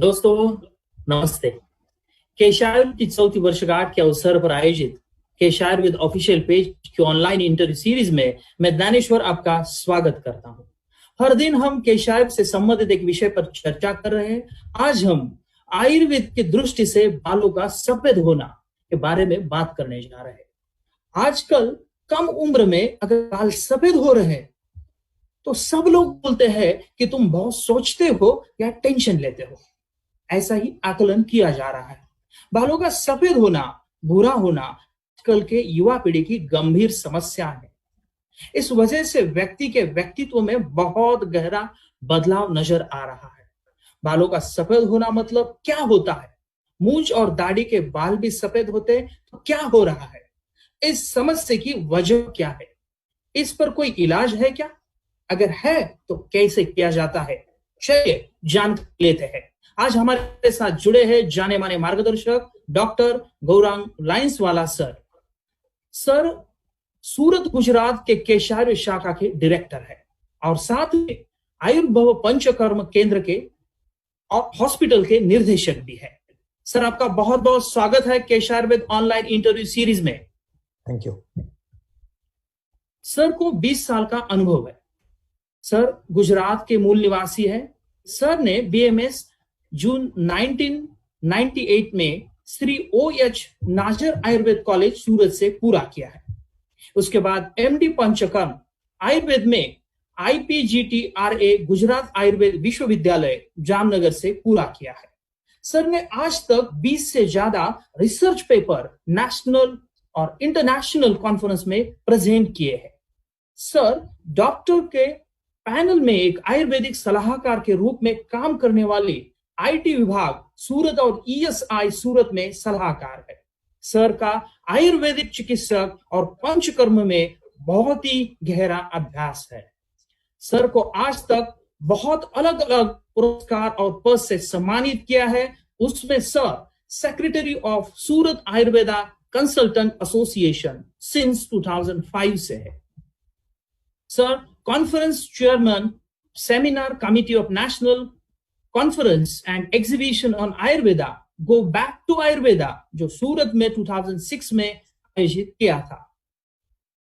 दोस्तों नमस्ते। केशायुर्वेद की 4वीं वर्षगांठ के अवसर पर आयोजित केशायुर्वेद ऑफिशियल पेज की ऑनलाइन इंटरव्यू सीरीज में मैं ज्ञानेश्वर आपका स्वागत करता हूं। हर दिन हम केशायुर्वेद से संबंधित एक विषय पर चर्चा कर रहे हैं। आज हम आयुर्वेद की दृष्टि से बालों का सफेद होना के बारे में बात करने जा रहे हैं। आजकल कम उम्र में अगर बाल सफेद हो रहे हैं तो सब लोग बोलते हैं कि तुम बहुत सोचते हो या टेंशन लेते हो। ऐसा ही आकलन किया जा रहा है। बालों का सफेद होना, भूरा होना आजकल के युवा पीढ़ी की गंभीर समस्या है। इस वजह से व्यक्ति के व्यक्तित्व में बहुत गहरा बदलाव नजर आ रहा है। बालों का सफेद होना मतलब क्या होता है? मूंछ और दाढ़ी के बाल भी सफेद होते तो क्या हो रहा है? इस समस्या की वजह क्या है? इस पर कोई इलाज है क्या? अगर है तो कैसे किया जाता है? चलिए जान लेते हैं। आज हमारे साथ जुड़े हैं जाने माने मार्गदर्शक doctor Gaurang लाइंसवाला sir. Sir Surat Gujarat के केशायुर्वेद शाखा के डायरेक्टर है और साथ में आयुर्भव पंचकर्म केंद्र के और हॉस्पिटल के निर्देशक भी है। सर आपका बहुत बहुत स्वागत है केशायुर्वेद ऑनलाइन इंटरव्यू सीरीज में। Thank you. सर को 20 साल का अनुभव है। सर गुजरात के मूल निवासी है। सर ने बीएमएस जून 1998 में श्री OH नाजर आयुर्वेद कॉलेज सूरत से पूरा किया है। उसके बाद MD पंचकर्म आयुर्वेद में IPGTRA गुजरात आयुर्वेद विश्वविद्यालय जामनगर से पूरा किया है। सर ने आज तक 20 से ज्यादा रिसर्च पेपर नेशनल और इंटरनेशनल कॉन्फ्रेंस में प्रेजेंट किए हैं। सर डॉक्टर के पैनल में एक आयुर्वेदिक सलाहकार के रूप में काम करने वाली IT विभाग सूरत और ESI सूरत में सलाहकार है। सर का आयुर्वेदिक चिकित्सक और पंचकर्म में बहुत ही गहरा अभ्यास है। सर को आज तक बहुत अलग अलग पुरस्कार और पद से सम्मानित किया है। उसमें sir secretary of Surat Ayurveda consultant association since 2005 से है। Sir conference chairman seminar committee of national conference and exhibition on Ayurveda go back to Ayurveda जो सूरत में 2006 में आयोजित किया था।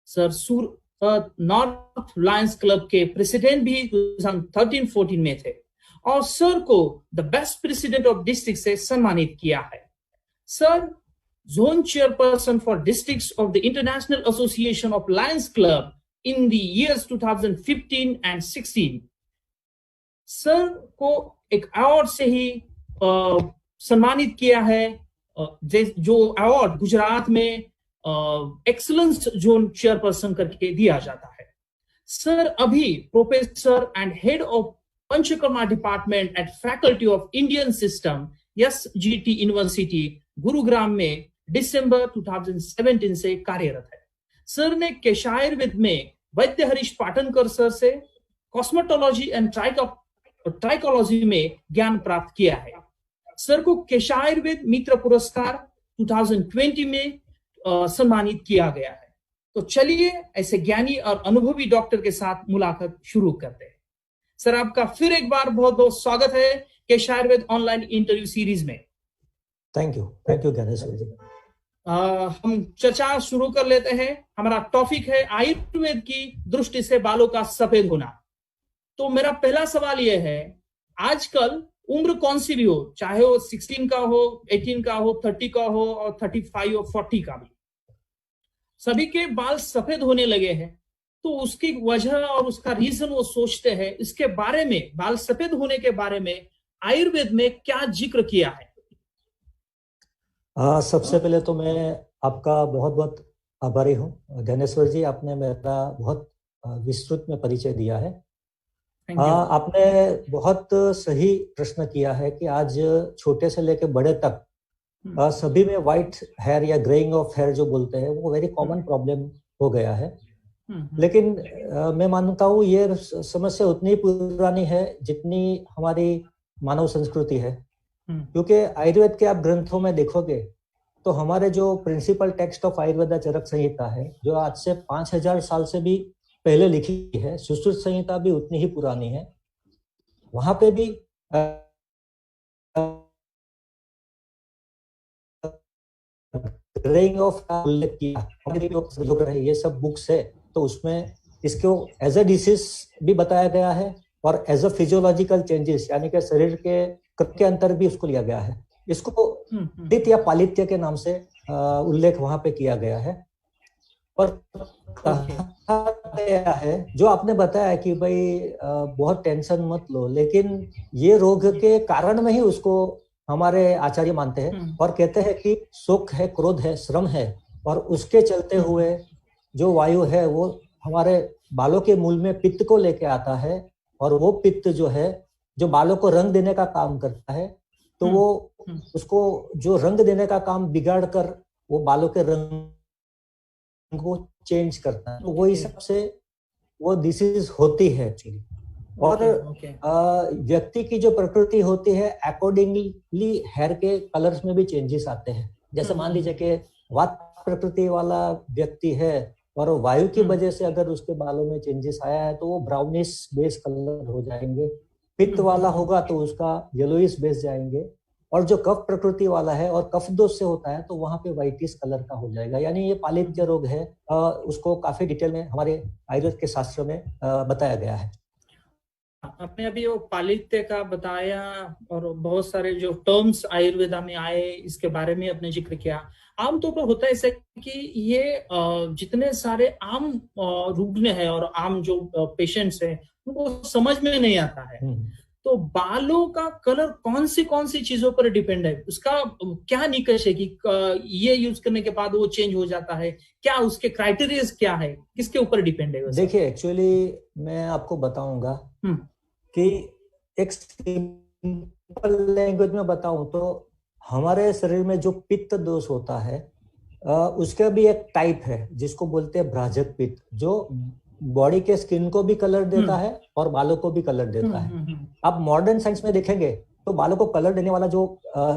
Sir Surat north Lions Club के प्रेसिडेंट भी 2013-14 में थे और सर को the best president of district से सम्मानित किया है। Sir zone chairperson for districts of the international association of Lions club in the years 2015 and 16। Sir को एक अवार्ड से ही सम्मानित किया है जो अवार्ड गुजरात में एक्सीलेंस जोन चेयरपर्सन करके दिया जाता है। सर अभी professor and head of panchakarma department at faculty of Indian system SGT university Gurugram में दिसंबर 2017 से कार्यरत है। सर ने केशायुर्वेद में वैद्य हरीश पाटनकर सर से कॉस्मेटोलॉजी एंड ट्राइकोलॉजी में ज्ञान प्राप्त किया है। सर को केशायुर्वेद मित्र पुरस्कार 2020 में सम्मानित किया गया है। तो चलिए ऐसे ज्ञानी और अनुभवी डॉक्टर के साथ मुलाकात शुरू करते हैं। सर आपका फिर एक बार बहुत बहुत स्वागत है केशायुर्वेद ऑनलाइन इंटरव्यू सीरीज में। थैंक यू ज्ञानेश्वर जी। हम चर्चा शुरू कर लेते हैं। हमारा टॉपिक है आयुर्वेद की दृष्टि से बालों का सफेद होना। तो मेरा पहला सवाल यह है, आजकल उम्र कौन सी भी हो, चाहे वो 16 का हो, 18 का हो, 30 का हो और 35 और 40 का भी, सभी के बाल सफेद होने लगे हैं। तो उसकी वजह और उसका रीजन वो सोचते हैं। इसके बारे में, बाल सफेद होने के बारे में आयुर्वेद में क्या जिक्र किया है? सबसे पहले तो मैं आपका बहुत बहुत आभारी हूँ ज्ञानेश्वर जी। आपने मेरा बहुत विस्तृत में परिचय दिया है। आपने बहुत सही प्रश्न किया है कि आज छोटे से लेकर बड़े तक सभी में व्हाइट हेयर या ग्रेइंग ऑफ हेयर जो बोलते हैं वो वेरी कॉमन प्रॉब्लम हो गया है। लेकिन मैं मानता हूँ ये समस्या उतनी पुरानी है जितनी हमारी मानव संस्कृति है। क्योंकि आयुर्वेद के आप ग्रंथों में देखोगे तो हमारे जो प्रिंसिपल टेक्स्ट ऑफ आयुर्वेदा चरक संहिता है जो आज से 5000 साल से भी पहले लिखी है, सुश्रुत संहिता भी उतनी ही पुरानी है। वहां पे भी ग्रेइंग ऑफ का उल्लेख किया, ये सब बुक्स है, तो उसमें इसको एज अ डिसीज भी बताया गया है और एज अ फिजियोलॉजिकल चेंजेस यानी कि शरीर के अंतर भी उसको लिया गया है। इसको पित्त या पालित्य के नाम से उल्लेख वहां पे किया गया है। और कहा गया है, जो आपने बताया कि भाई बहुत टेंशन मत लो, लेकिन ये रोग के कारण में ही उसको हमारे आचार्य मानते हैं और कहते हैं कि सुख है, क्रोध है, श्रम है, और उसके चलते हुए जो वायु है वो हमारे बालों के मूल में पित्त को लेके आता है, और वो पित्त जो है जो बालों को रंग देने का काम करता है, तो वो उसको जो रंग देने का काम बिगाड़ कर वो बालों के रंग को चेंज करता है। तो वो हिसाब से वो डिसीज होती है एक्चुअली। और व्यक्ति की जो प्रकृति होती है अकॉर्डिंगली हेयर के कलर्स में भी चेंजेस आते हैं। जैसे मान लीजिए कि वात प्रकृति वाला व्यक्ति है और वायु की वजह से अगर उसके बालों में चेंजेस आया है तो वो ब्राउनिश बेस कलर हो जाएंगे। पित्त वाला होगा तो उसका येलोइश बेस जाएंगे, और जो कफ प्रकृति वाला है और कफ दोष से होता है तो वहां पे व्हाइटिश कलर का हो जाएगा। यानी ये पालित्य रोग है, उसको काफी डिटेल में हमारे आयुर्वेद के शास्त्र में बताया गया है। आपने अभी वो पालित्य का बताया और बहुत सारे जो टर्म्स आयुर्वेदा में आए इसके बारे में आपने जिक्र किया। आमतौर पर होता है ऐसा कि ये जितने सारे आम रुग्ण है और आम जो पेशेंट्स है उनको समझ में नहीं आता है। तो बालों का कलर कौन सी चीजों पर डिपेंड है, उसका क्या निकष है कि ये यूज करने के बाद वो चेंज हो जाता है, क्या उसके क्राइटेरिया क्या है, किसके ऊपर डिपेंड है? देखिए एक्चुअली मैं आपको बताऊंगा कि एक सिंपल लैंग्वेज में बताऊं तो हमारे शरीर में जो पित्त दोष होता है उसका भी एक टाइप है जिसको बोलते हैं भ्राजक पित्त, जो बॉडी के स्किन को भी कलर देता है और बालों को भी कलर देता है। आप मॉडर्न साइंस में देखेंगे तो बालों को कलर देने वाला जो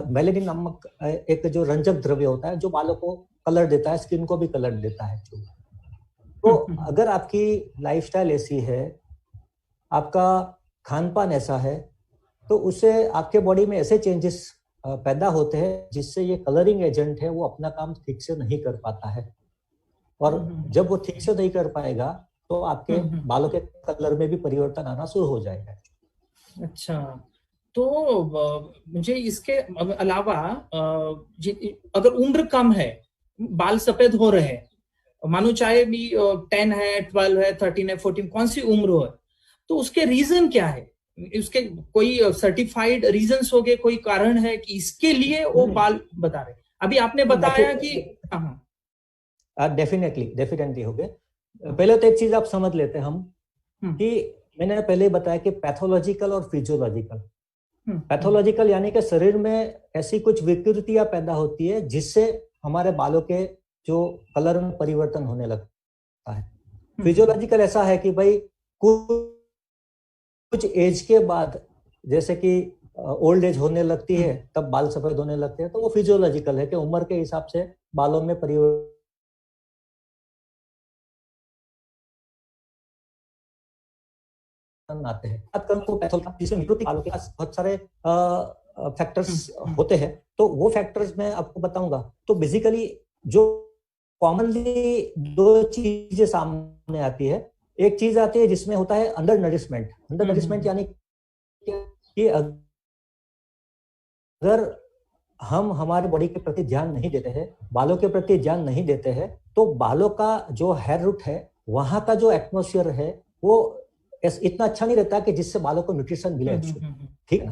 मेलेनिन नामक एक जो रंजक द्रव्य होता है जो बालों को कलर देता है, स्किन को भी कलर देता है। तो अगर आपकी लाइफस्टाइल ऐसी है, आपका खान पान ऐसा है, तो उससे आपके बॉडी में ऐसे चेंजेस पैदा होते हैं जिससे ये कलरिंग एजेंट है वो अपना काम ठीक से नहीं कर पाता है, और जब वो ठीक से नहीं कर पाएगा तो आपके बालों के कलर में भी परिवर्तन आना शुरू हो जाएगा। अच्छा, तो मुझे इसके अलावा अगर उम्र कम है, बाल सफेद हो रहे हैं, मानो चाहे भी 10 है, 12 है, 13 है, 14, कौन सी उम्र हो, तो उसके रीजन क्या है? उसके कोई सर्टिफाइड रीजंस हो गए, कोई कारण है कि इसके लिए वो बाल बता रहे? अभी आपने बताया कि डेफिनेटली हो गए। पहले तो एक चीज आप समझ लेते हैं हम कि मैंने पहले बताया कि पैथोलॉजिकल और फिजियोलॉजिकल। पैथोलॉजिकल यानी कि शरीर में ऐसी कुछ विकृतियां पैदा होती है जिससे हमारे बालों के जो कलर में परिवर्तन होने लगता है। फिजियोलॉजिकल ऐसा है कि भाई कुछ एज के बाद, जैसे कि ओल्ड एज होने लगती है तब बाल सफेद होने लगते हैं, तो वो फिजियोलॉजिकल है कि उम्र के हिसाब से बालों में परिवर्तन आते हैं। जिसमें बालों के पास बहुत सारे फैक्टर्स होते हैं, तो वो फैक्टर्स मैं आपको बताऊंगा। तो बेसिकली जो कॉमनली दो चीजें सामने आती है, एक चीज आती है जिसमें होता है अंडर नरिशमेंट यानी कि अगर हम हमारे बॉडी के प्रति ध्यान नहीं देते हैं, बालों के प्रति ध्यान नहीं देते हैं, तो बालों का जो हेयर रूट है वहां का जो एटमॉस्फेयर है वो इतना अच्छा नहीं रहता कि जिससे बालों को न्यूट्रिशन मिले। ठीक है,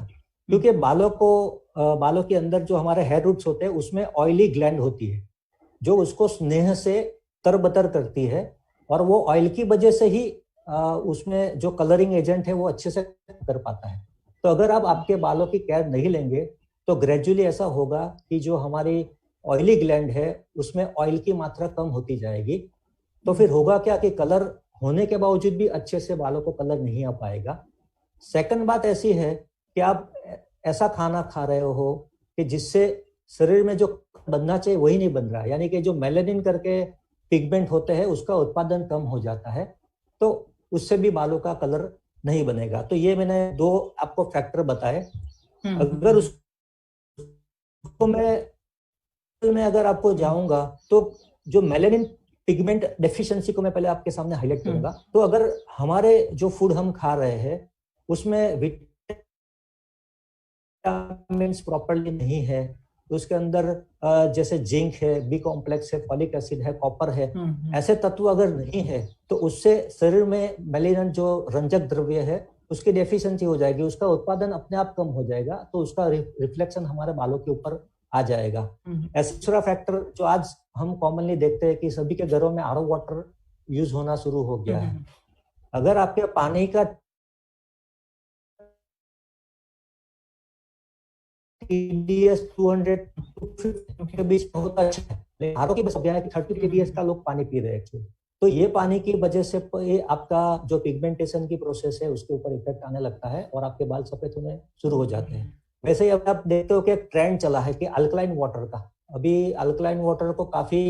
क्योंकि बालों के अंदर जो हमारे हेयर रूट्स होते हैं उसमें ऑयली ग्लैंड होती है जो उसको स्नेह से तरबतर करती है, और वो ऑयल की वजह से ही उसमें जो कलरिंग एजेंट है वो अच्छे से कर पाता है। तो अगर आप आपके बालों की केयर नहीं लेंगे तो ग्रेजुअली ऐसा होगा कि जो हमारी ऑयली ग्लैंड है उसमें ऑयल की मात्रा कम होती जाएगी। तो फिर होगा क्या कि कलर होने के बावजूद भी अच्छे से बालों को कलर नहीं आ पाएगा। सेकंड बात ऐसी है कि आप ऐसा खाना खा रहे हो कि जिससे शरीर में जो बनना चाहिए वही नहीं बन रहा है, यानी कि जो मेलेनिन करके पिगमेंट होते हैं उसका उत्पादन कम हो जाता है, तो उससे भी बालों का कलर नहीं बनेगा। तो ये मैंने दो आपको फैक्टर बताए। अगर उसको मैं में अगर आपको जाऊंगा तो जो मेलेनिन पिगमेंट डेफिशिएंसी को मैं पहले आपके सामने हाईलाइट करूंगा। तो अगर हमारे जो फूड हम खा रहे हैं उसमें विटामिन्स प्रॉपर्ली नहीं है, तो उसके अंदर जैसे जिंक है, बी कॉम्प्लेक्स है, फॉलिक एसिड है, कॉपर है, ऐसे तत्व अगर नहीं है तो उससे शरीर में मेलेनिन जो रंजक द्रव्य है उसकी डेफिशिएंसी हो जाएगी, उसका उत्पादन अपने आप कम हो जाएगा, तो उसका रिफ्लेक्शन हमारे बालों के ऊपर आ जाएगा। ऐसा दूसरा फैक्टर जो आज हम कॉमनली देखते हैं कि सभी के घरों में आरओ वाटर यूज होना शुरू हो गया है। अगर आपके पानी का TDS 200 के बीच बहुत अच्छा है, आरओ की बस है कि 30 TDS का लोग पानी पी रहे हैं एक्चुअली। तो ये पानी की वजह से ये आपका जो पिगमेंटेशन की प्रोसेस है उसके ऊपर इफेक्ट आने लगता है और आपके बाल सफेद होने शुरू हो जाते हैं। वैसे ही अब आप देखते हो कि एक ट्रेंड चला है कि अल्कलाइन वाटर का, अभी अल्कलाइन वाटर को काफी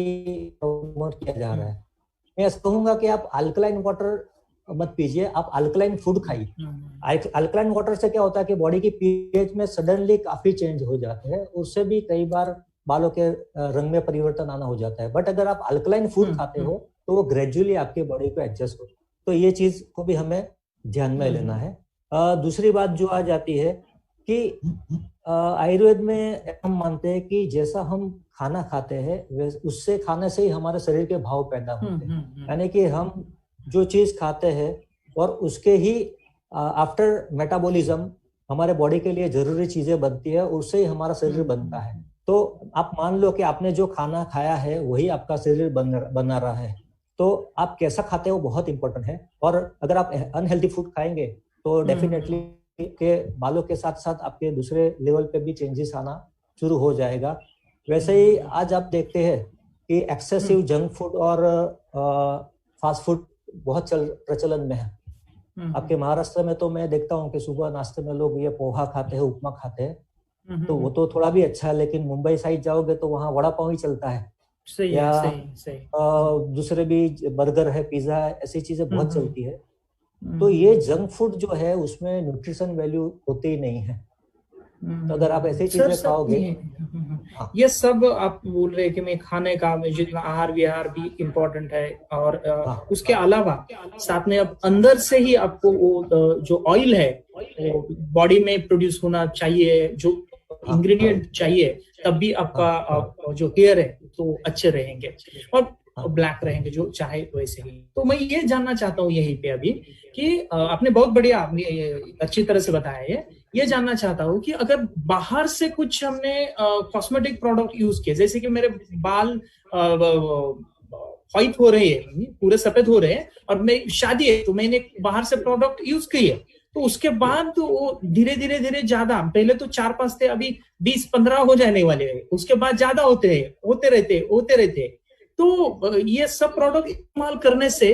प्रमोट किया जा रहा है। मैं ऐसा कहूंगा कि आप अल्कलाइन वाटर मत पीजिए, आप अल्कलाइन फूड खाइए। अल्कलाइन वाटर से क्या होता है कि बॉडी की पीएच में सडनली काफी चेंज हो जाते हैं, उससे भी कई बार बालों के रंग में परिवर्तन आना हो जाता है। बट अगर आप अल्कलाइन फूड खाते हो तो वो ग्रेजुअली आपके बॉडी को एडजस्ट हो, तो ये चीज को भी हमें ध्यान में लेना है। दूसरी बात जो आ जाती है कि आयुर्वेद में हम मानते हैं कि जैसा हम खाना खाते हैं उससे खाने से ही हमारे शरीर के भाव पैदा होते हैं, यानी कि हम जो चीज खाते हैं और उसके ही आफ्टर मेटाबॉलिज्म हमारे बॉडी के लिए जरूरी चीजें बनती है, उससे ही हमारा शरीर बनता है। तो आप मान लो कि आपने जो खाना खाया है वही आपका शरीर बना रहा है, तो आप कैसा खाते हो बहुत इंपॉर्टेंट है। और अगर आप अनहेल्दी फूड खाएंगे तो डेफिनेटली के बालों के साथ साथ आपके दूसरे लेवल पे भी चेंजेस आना शुरू हो जाएगा। वैसे ही आज आप देखते हैं कि एक्सेसिव जंक फूड और फास्ट फूड बहुत प्रचलन में है। आपके महाराष्ट्र में तो मैं देखता हूँ कि सुबह नाश्ते में लोग ये पोहा खाते हैं, उपमा खाते हैं, तो वो तो थोड़ा भी अच्छा है, लेकिन मुंबई साइड जाओगे तो वहाँ वड़ा पाव ही चलता है। सही या सही। दूसरे भी बर्गर है, पिज्जा है, ऐसी चीजें बहुत चलती है। तो ये जंक फूड जो है उसमें न्यूट्रिशन वैल्यू होती ही नहीं है। तो अगर आप ऐसी चीजें खाओगे, ये सब आप बोल रहे हैं कि मैं खाने का जितना आहार विहार भी इम्पोर्टेंट है, और उसके अलावा साथ में अब अंदर से ही आपको वो जो ऑयल है वो बॉडी में प्रोड्यूस होना चाहिए, जो इंग्रेडिएंट चाहिए, तब भी आपका जो हेयर है तो अच्छे रहेंगे और ब्लैक रहेंगे जो चाहे वैसे ही। तो मैं ये जानना चाहता हूँ यहीं पे अभी कि आपने बहुत बढ़िया अच्छी तरह से बताया है, ये जानना चाहता हूँ कि अगर बाहर से कुछ हमने कॉस्मेटिक प्रोडक्ट यूज किए, जैसे कि मेरे बाल व्हाइट हो रहे हैं, पूरे सफेद हो रहे हैं, और मैं शादी है तो मैंने बाहर से प्रोडक्ट यूज किए, तो उसके बाद तो वो धीरे धीरे ज्यादा, पहले तो 4-5 थे, अभी 20-15 हो जाने वाले हैं, उसके बाद ज्यादा होते रहते। तो ये सब प्रोडक्ट इस्तेमाल करने से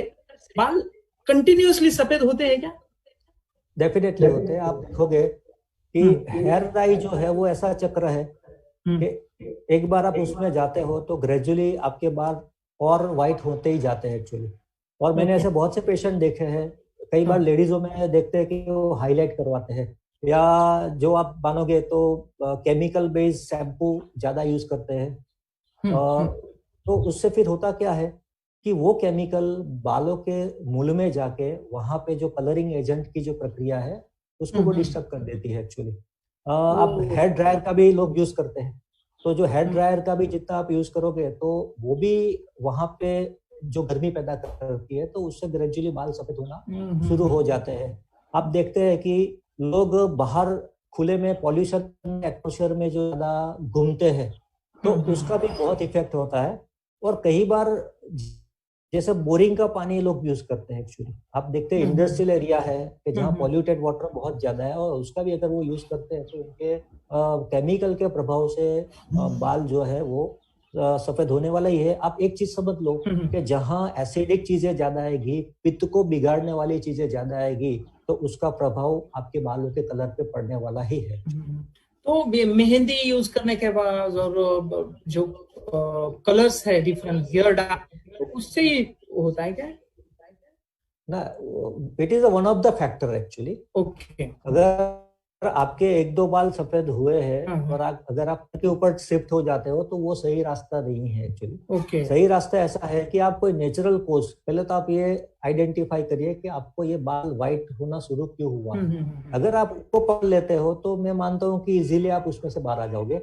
बाल कंटिन्यूअसली सफेद होते हैं क्या? डेफिनेटली होते हैं। आप देखोगे कि हेयर डाई जो है वो ऐसा चक्र है कि एक बार आप उसमें जाते हो तो ग्रेजुअली आपके बाल और व्हाइट होते ही जाते हैं एक्चुअली। और मैंने ऐसे बहुत से पेशेंट देखे हैं, कई बार लेडीजों में देखते हैं कि वो हाईलाइट करवाते हैं, या जो आप मानोगे तो केमिकल बेस्ड शैम्पू ज्यादा यूज करते हैं। तो उससे फिर होता क्या है कि वो केमिकल बालों के मूल में जाके वहां पे जो कलरिंग एजेंट की जो प्रक्रिया है उसको वो डिस्टर्ब कर देती है एक्चुअली। आप हेयर ड्रायर का भी लोग यूज करते हैं, तो जो हेयर ड्रायर का भी जितना आप यूज करोगे तो वो भी वहां पे जो गर्मी पैदा करती है, तो उससे ग्रेजुअली बाल सफेद होना शुरू हो जाते हैं। आप देखते हैं कि लोग बाहर खुले में पॉल्यूशन एटमॉस्फेयर में जो ज्यादा घूमते हैं तो उसका भी बहुत इफेक्ट होता है। और कई बार जैसे बोरिंग का पानी लोग यूज करते हैं एक्चुअली, आप देखते हैं इंडस्ट्रियल एरिया है कि जहाँ पॉल्यूटेड वाटर बहुत ज्यादा है, और उसका भी अगर वो यूज करते हैं तो उनके केमिकल के प्रभाव से बाल जो है वो सफेद होने वाला ही है। आप एक चीज समझ लो कि जहाँ एसिडिक चीजें ज्यादा आएगी, पित्त को बिगाड़ने वाली चीजें ज्यादा आएगी, तो उसका प्रभाव आपके बालों के कलर पे पड़ने वाला ही है। तो मेहंदी यूज करने के बाद और जो कलर्स है डिफरेंट हेयर डाई, तो उससे ही होता है क्या? ना, it is one of the factor actually. Okay. अगर आपके एक दो बाल सफेद हुए हैं और अगर आप के ऊपर शिफ्ट हो जाते हो तो वो सही रास्ता नहीं है एक्चुअली। सही रास्ता ऐसा है कि आप कोई नेचुरल कोर्स, पहले तो आप ये आइडेंटिफाई करिए कि आपको ये बाल व्हाइट होना शुरू क्यों हुआ। अगर आप उसको पकड़ लेते हो तो मैं मानता हूँ कि इजीली आप उसमें से बाहर आ जाओगे।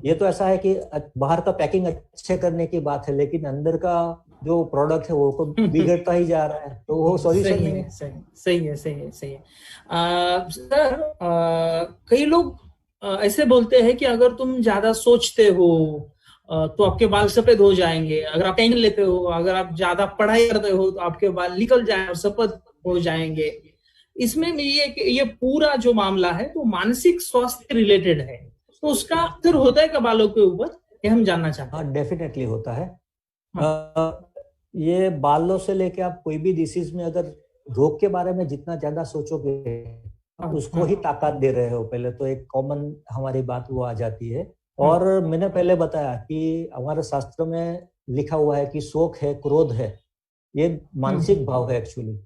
ये तो ऐसा है कि बाहर का पैकिंग अच्छे करने की बात है, लेकिन अंदर का जो प्रोडक्ट है वो बिगड़ता ही जा रहा है, तो वो सॉल्यूशन नहीं है। सही है। सर, कई लोग ऐसे बोलते हैं कि अगर तुम ज्यादा सोचते हो तो आपके बाल सफेद हो जाएंगे, अगर आप टेंशन लेते हो, अगर आप ज्यादा पढ़ाई करते हो तो आपके बाल निकल जाए और सफेद हो जाएंगे। इसमें ये पूरा जो मामला है तो मानसिक स्वास्थ्य रिलेटेड है, तो उसका असर होता है क्या बालों के ऊपर, ये हम जानना चाहते हैं। हाँ, डेफिनेटली होता है। ये बालों से लेके आप कोई भी डिसीज में अगर रोग के बारे में जितना ज्यादा सोचोगे उसको ही ताकत दे रहे हो। पहले तो एक कॉमन हमारी बात वो आ जाती है। और मैंने पहले बताया कि हमारे शास्त्र में लिखा हुआ है कि शोक है, क्रोध है, ये मानसिक भाव है एक्चुअली।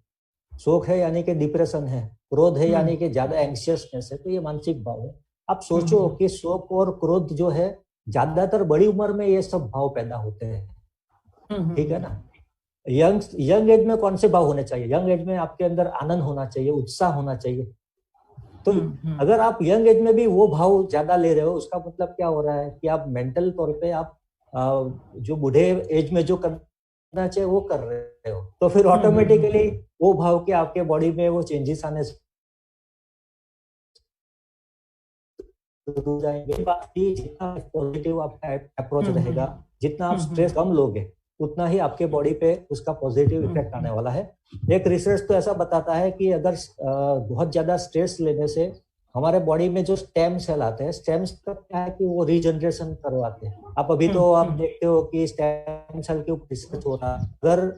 शोक है यानी कि डिप्रेशन है, क्रोध है यानी कि ज्यादा एंग्शियसनेस है, तो ये मानसिक भाव है। आप सोचो कि शोक और क्रोध जो है ज्यादातर बड़ी उम्र में ये सब भाव पैदा होते हैं, ठीक है ना। यंग एज में कौन से भाव होने चाहिए? यंग एज में आपके अंदर आनंद होना चाहिए, उत्साह होना चाहिए। तो अगर आप यंग एज में भी वो भाव ज्यादा ले रहे हो, उसका मतलब क्या हो रहा है कि आप मेंटल तौर पे आप जो बूढ़े एज में जो करना चाहिए वो कर रहे हो, तो फिर ऑटोमेटिकली वो भाव के आपके बॉडी में वो चेंजेस आने शुरू हो जाएंगे। बाकी जितना पॉजिटिव आपका अप्रोच रहेगा, जितना आप स्ट्रेस कम लोगे, उतना ही आपके बॉडी पे उसका पॉजिटिव इफेक्ट आने वाला है। एक रिसर्च तो ऐसा बताता है कि अगर बहुत ज्यादा स्ट्रेस लेने से हमारे बॉडी में जो स्टेम सेल आते हैं, स्टेम सेल क्या है कि वो रीजनरेशन करवाते हैं। आप अभी तो आप देखते हो कि स्टेम सेल के ऊपर रिसर्च हो रहा है। अगर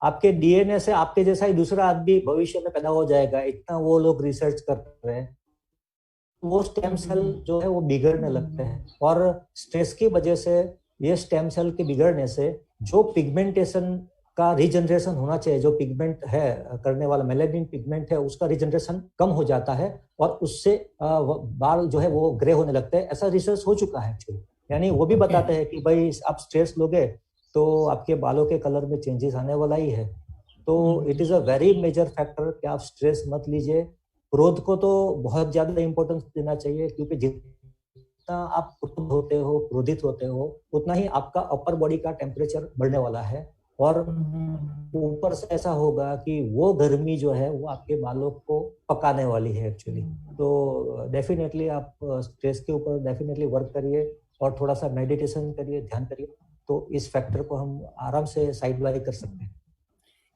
आपके डीएनए से आपके जैसा ही दूसरा आदमी भविष्य में पैदा हो जाएगा, इतना वो लोग रिसर्च कर रहे हैं, वो स्टेम सेल जो है वो बिगड़ने लगते हैं। और स्ट्रेस की वजह से ये स्टेम सेल के बिगड़ने से जो पिगमेंटेशन का रीजनरेशन होना चाहिए, जो पिगमेंट है करने वाला मेलेनिन पिगमेंट है, उसका रीजनरेशन कम हो जाता है और उससे बाल जो है वो ग्रे होने लगते हैं। ऐसा रिसर्च हो चुका है एक्चुअली। यानी वो भी बताते हैं कि भाई आप स्ट्रेस लोगे तो आपके बालों के कलर में चेंजेस आने वाला ही है। तो it is a very major factor कि आप स्ट्रेस मत लीजिए। क्रोध को तो बहुत ज्यादा इंपॉर्टेंस देना चाहिए, क्योंकि जितना आप क्रोधित होते हो उतना ही आपका अपर बॉडी का टेम्परेचर बढ़ने वाला है। और ऊपर से ऐसा होगा कि वो गर्मी जो है वो आपके बालों को पकाने वाली है एक्चुअली। तो डेफिनेटली आप स्ट्रेस के ऊपर डेफिनेटली वर्क करिए और थोड़ा सा मेडिटेशन करिए, ध्यान करिए, तो इस फैक्टर को हम आराम से साइड बाय कर सकते हैं।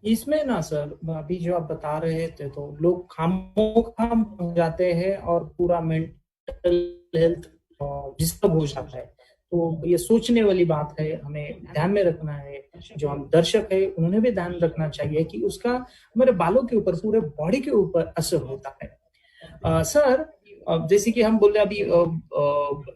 इसमें ना सर, अभी जो आप बता रहे थे तो लोग खामोखाम हो जाते हैं और पूरा मेंटल हेल्थ डिस्टर्ब हो जाता है। तो ये सोचने वाली बात है, हमें ध्यान में रखना है। जो हम दर्शक है उन्होंने भी ध्यान रखना चाहिए कि उसका हमारे बालों के ऊपर, पूरे बॉडी के ऊपर असर होता है। सर, जैसे कि हम बोल रहे अभी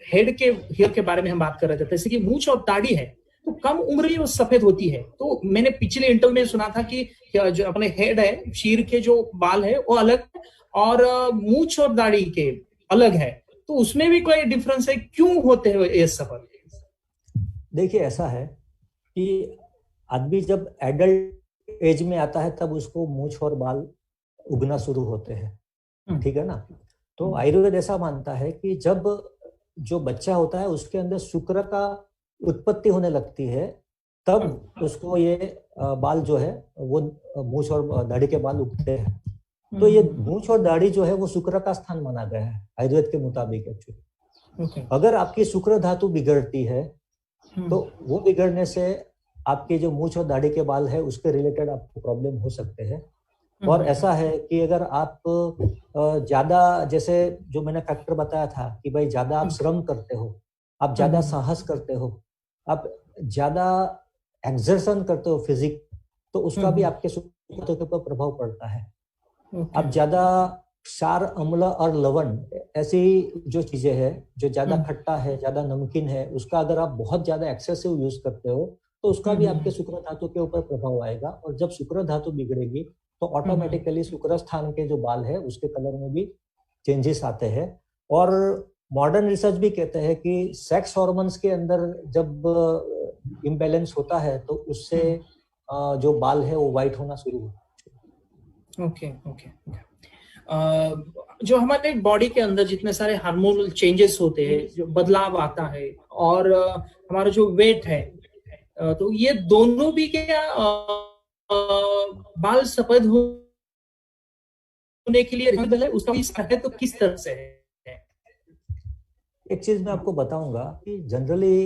हेयर के बारे में हम बात कर रहे थे, जैसे कि मूंछ और दाढ़ी है तो कम उम्र ही वो सफेद होती है। तो मैंने पिछले इंटरव्यू में सुना था कि जो अपने हेड है, शीर के जो बाल है वो अलग और मूंछ और दाढ़ी के अलग है, तो उसमें भी कोई डिफरेंस है? क्यों होते हैं ये सफेद? देखिए, ऐसा है कि आदमी जब एडल्ट एज में आता है तब उसको मूंछ और बाल उगना शुरू होते हैं, ठीक है ना। तो आयुर्वेद ऐसा मानता है कि जब जो बच्चा होता है उसके अंदर शुक्र का उत्पत्ति होने लगती है, तब उसको ये बाल जो है वो मूंछ और दाढ़ी के बाल उगते हैं। तो ये मूंछ और दाढ़ी जो है वो शुक्र का स्थान माना गया है आयुर्वेद के मुताबिक एक्चुअली। अगर आपकी शुक्र धातु बिगड़ती है तो वो बिगड़ने से आपके जो मूंछ और दाढ़ी के बाल है उसके रिलेटेड आपको प्रॉब्लम हो सकते हैं। और ऐसा है कि अगर आप ज्यादा, जैसे जो मैंने फैक्टर बताया था कि भाई ज्यादा आप श्रम करते हो, आप ज्यादा साहस करते हो, आप ज्यादा एक्सर्शन करते हो फिजिक, तो उसका भी आपके शुक्र के ऊपर प्रभाव पड़ता है। आप ज्यादा क्षार, अम्ल और लवण ऐसी जो चीजें हैं जो ज्यादा खट्टा है, ज्यादा नमकीन है, उसका अगर आप बहुत ज्यादा एक्सेसिव यूज करते हो तो उसका भी आपके शुक्र धातु के ऊपर प्रभाव आएगा। और जब शुक्र धातु बिगड़ेगी तो ऑटोमेटिकली शुक्र स्थान के जो बाल है उसके कलर में भी चेंजेस आते हैं। और मॉडर्न रिसर्च भी कहते हैं कि सेक्स हार्मोन्स के अंदर जब इम्बैलेंस होता है तो उससे जो बाल है वो वाइट होना शुरू होता है। ओके ओके जो हमारे बॉडी के अंदर जितने सारे हार्मोनल चेंजेस होते हैं, जो बदलाव आता है, और हमारा जो वेट है, तो ये दोनों भी क्या बाल सफेद होने के लिए है, उसका भी है, तो किस तरह से है? एक चीज मैं आपको बताऊंगा कि जनरली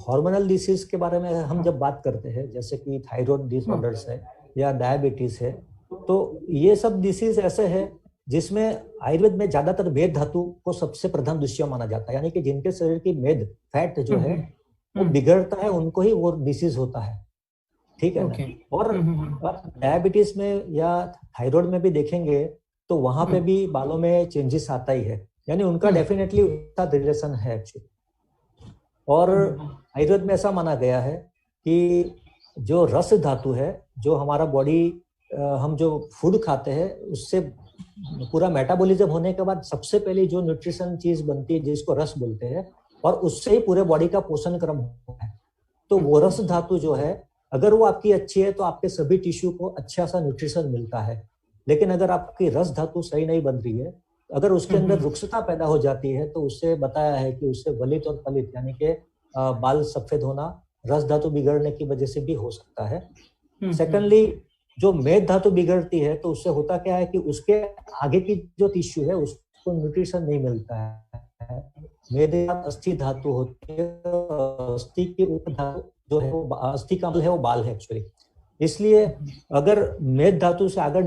हार्मोनल डिसीज के बारे में हम जब बात करते हैं, जैसे कि थायराइड डिसऑर्डर्स है या डायबिटीज है, तो ये सब डिसीज ऐसे है जिसमें आयुर्वेद में ज्यादातर मेद धातु को सबसे प्रधान दुष्य माना जाता है। यानी कि जिनके शरीर की मेद फैट जो है वो बिगड़ता है, उनको ही वो डिसीज होता है, ठीक है ना। और डायबिटीज में या थायराइड में भी देखेंगे तो वहां पे भी बालों में चेंजेस आता ही है, यानी उनका डेफिनेटली उसका रिलेशन है एक्चुअली। और आयुर्वेद में ऐसा माना गया है कि जो रस धातु है, जो हमारा बॉडी हम जो फूड खाते हैं उससे पूरा मेटाबॉलिज्म होने के बाद सबसे पहले जो न्यूट्रिशन चीज बनती है जिसको रस बोलते हैं, और उससे ही पूरे बॉडी का पोषण क्रम होता है। तो वो रस धातु जो है अगर वो आपकी अच्छी है तो आपके सभी टिश्यू को अच्छा सा न्यूट्रिशन मिलता है। लेकिन अगर आपकी रस धातु सही नहीं बन रही है, अगर उसके अंदर रुक्षता पैदा हो जाती है, तो उससे बताया है कि उससे वलित और फलित यानी कि बाल सफेद होना रस धातु बिगड़ने की वजह से भी हो सकता है। सेकंडली जो मेद धातु बिगड़ती है तो उससे होता क्या है कि उसके आगे की जो टिश्यू है उसको न्यूट्रिशन नहीं मिलता है। मेद अस्थि धातु होती है, अस्थि की उप धातु जो है वो अस्थि का है वो बाल है एक्चुअली। इसलिए अगर मेद धातु से आगे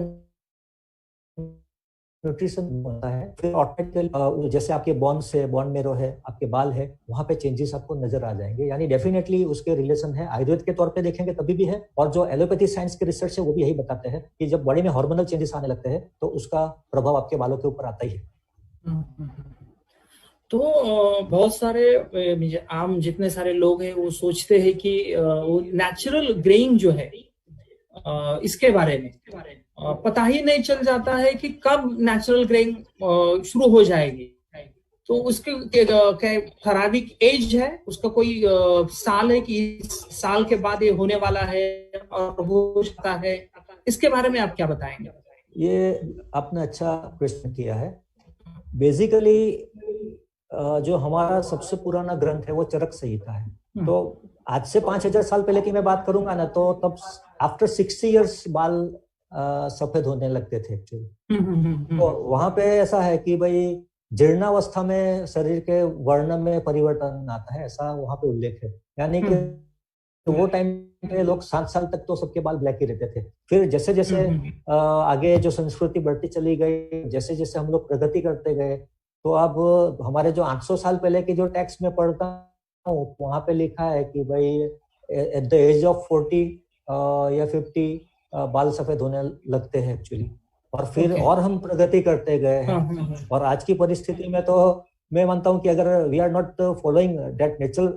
न्यूट्रिशन होता है, फिर ऑटोमेटिकली जैसे आपके बोन्स है, बोन मेरो है, आपके बाल है, वहां पे चेंजेस आपको नजर आ जाएंगे। यानी डेफिनेटली उसके रिलेशन है। आयुर्वेद के तौर पे देखेंगे तभी भी है, और जो एलोपैथी साइंस के रिसर्च है वो भी यही बताते हैं कि जब बॉडी में हार्मोनल चेंजेस आने लगते हैं तो उसका प्रभाव आपके बालों के ऊपर आता ही है। तो बहुत सारे आम जितने सारे लोग हैं वो सोचते हैं कि वो नेचुरल ग्रेइंग जो है इसके बारे में पता ही नहीं चल जाता है कि कब नेचुरल ग्रेइंग शुरू हो जाएगी। तो उसके ठराविक एज है, उसका कोई साल है कि इस साल के बाद ये होने वाला है और हो जाता है, इसके बारे में आप क्या बताएंगे? ये आपने अच्छा क्वेश्चन किया है। बेसिकली जो हमारा सबसे पुराना ग्रंथ है वो चरक संहिता है। तो आज से 5000 साल पहले की मैं बात करूंगा ना, तो तब आफ्टर 60 इयर्स बाल सफेद होने लगते थे एक्चुअली। तो वहां पे ऐसा है कि भाई जीर्णावस्था में शरीर के वर्ण में परिवर्तन आता है, ऐसा वहां पे उल्लेख है। यानी कि तो वो टाइम पे लोग 7 साल तक तो सबके बाल ब्लैक ही रहते थे। फिर जैसे जैसे आगे जो संस्कृति बढ़ती चली गई, जैसे जैसे हम लोग प्रगति करते गए, तो अब हमारे जो 800 साल पहले के जो टेक्स्ट में पढ़ता हूँ वहां पे लिखा है कि भाई एट द एज ऑफ 40 या 50 बाल सफेद होने लगते हैं एक्चुअली। और फिर और हम प्रगति करते गए हैं। और आज की परिस्थिति में तो मैं मानता हूँ कि अगर we are not following that natural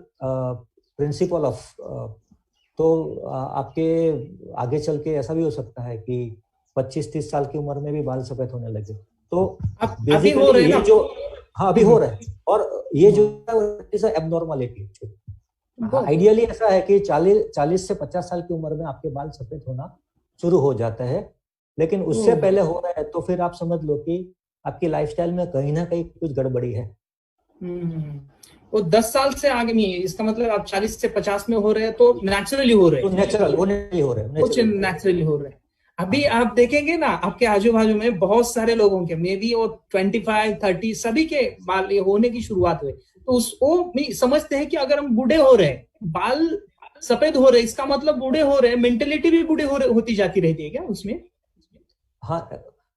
principle of, तो आपके आगे चल के ऐसा भी हो सकता है कि 25-30 साल की उम्र में भी बाल सफेद होने लगे। तो अभी हो रहे हैं जो अभी हो रहा है, और ये जो इज एबनॉर्मलिटी। आइडियली ऐसा है कि 40 से 50 साल की उम्र में आपके बाल सफेद होना शुरू हो जाता है, लेकिन उससे पहले हो रहा है तो फिर आप समझ लो कि आपकी लाइफस्टाइल में कहीं ना कहीं कुछ गड़बड़ी है। वो 10 साल से आगे नहीं है, इसका मतलब आप 40 से 50 में हो रहे हैं तो नेचुरली हो रहे हैं, नेचुरली हो रहे हैं। अभी आप देखेंगे ना आपके आजू बाजू में बहुत सारे लोगों के मे बी वो 25-30 सभी के बाल होने की शुरुआत हुई, तो वो समझते हैं कि अगर हम बूढ़े हो रहे हैं, बाल सफेद हो रहे, इसका मतलब बूढ़े हो रहे हैं, मेंटेलिटी भी बूढ़े होती जाती रहती है क्या उसमें? हाँ,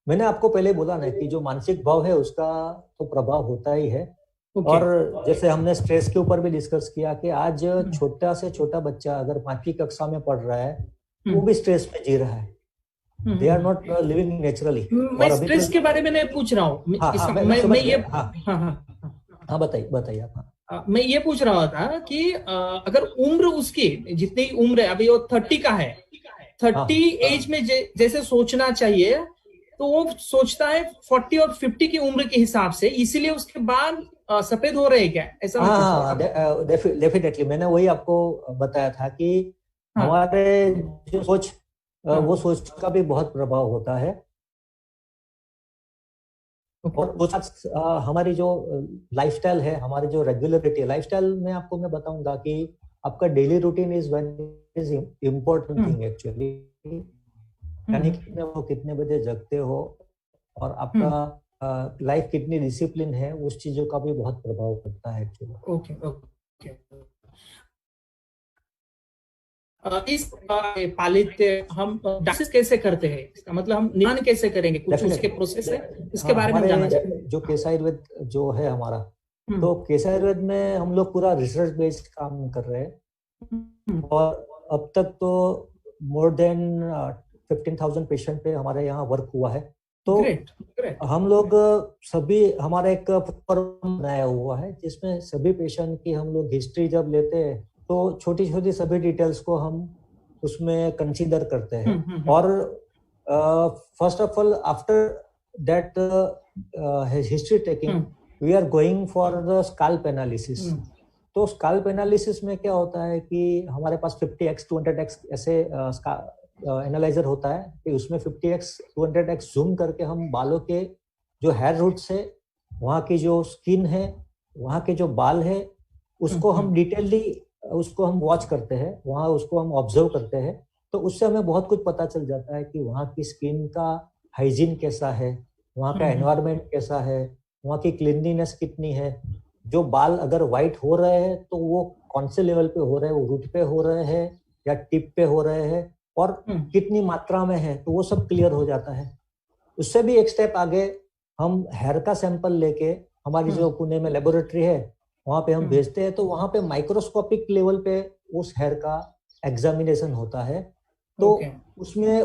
मैंने आपको पहले बोला ना कि जो मानसिक भाव है उसका तो प्रभाव होता ही है। और जैसे हमने स्ट्रेस के ऊपर भी डिस्कस किया कि आज छोटा से छोटा बच्चा अगर 5वीं कक्षा में पढ़ रहा है वो भी स्ट्रेस में जी रहा है। They are not living naturally. मैं स्ट्रेस के बारे में नहीं पूछ रहा हूँ। बताइए आप। मैं ये पूछ रहा था कि अगर उम्र उसकी जितनी उम्र है, अभी वो 30 का है, 30 एज में जैसे सोचना चाहिए, तो वो सोचता है 40 और 50 की उम्र के हिसाब से, इसीलिए उसके बाल सफेद हो रहे हैं क्या, ऐसा? हाँ, डेफिनेटली मैंने वही आपको बताया था कि हमारे जो सोच, वो सोच का भी बहुत प्रभाव होता है। और उस हमारी जो लाइफस्टाइल है, हमारी जो रेगुलरिटी है लाइफस्टाइल में, आपको मैं बताऊंगा कि आपका daily routine is very important thing actually. यानी कितने बजे जगते हो और आपका लाइफ कितनी डिसिप्लिन है, उस चीजों का भी बहुत प्रभाव पड़ता है एक्चुअली। ओके। इस पालित हम डायलिसिस कैसे करते हैं, इसका मतलब हम निदान कैसे करेंगे, कुछ उसके प्रोसेस है, इसके बारे में जानना चाहते हैं। जो केस आयुर्वेद जो है हमारा, तो केस आयुर्वेद में हम लोग पूरा रिसर्च बेस्ड काम कर रहे हैं। और अब तक तो मोर देन 15,000 पेशेंट पे हमारे यहाँ वर्क हुआ है। तो great. हम लोग सभी, हमारा एक फॉर्म बनाया हुआ है जिसमें सभी पेशेंट की हम लोग हिस्ट्री जब लेते हैं तो छोटी छोटी सभी डिटेल्स को हम उसमें कंसीडर करते हैं। और first of all after that history taking we are going for the scalp analysis. तो स्कैल्प एनालिसिस में क्या होता है कि हमारे पास 50x 200x ऐसे एनालाइजर होता है कि उसमें 50x 200x जूम करके हम बालों के जो हेयर रूट्स है, वहाँ की जो स्किन है, वहाँ के जो बाल है, उसको हम डिटेलली उसको हम वॉच करते हैं, वहाँ उसको हम ऑब्जर्व करते हैं। तो उससे हमें बहुत कुछ पता चल जाता है कि वहाँ की स्किन का हाइजीन कैसा है, वहाँ का एनवायरनमेंट कैसा है, वहाँ की क्लीनलीनेस कितनी है। जो बाल अगर व्हाइट हो रहे हैं तो वो कौन से लेवल पे हो रहे हैं, वो रूट पे हो रहे हैं या टिप पे हो रहे हैं, और कितनी मात्रा में है, तो वो सब क्लियर हो जाता है। उससे भी एक स्टेप आगे हम हेयर का सैंपल लेके, हमारी जो पुणे में लेबोरेटरी है वहां पे हम भेजते हैं। तो वहां पे माइक्रोस्कोपिक लेवल पे उस हेयर का एग्जामिनेशन होता है। तो उसमें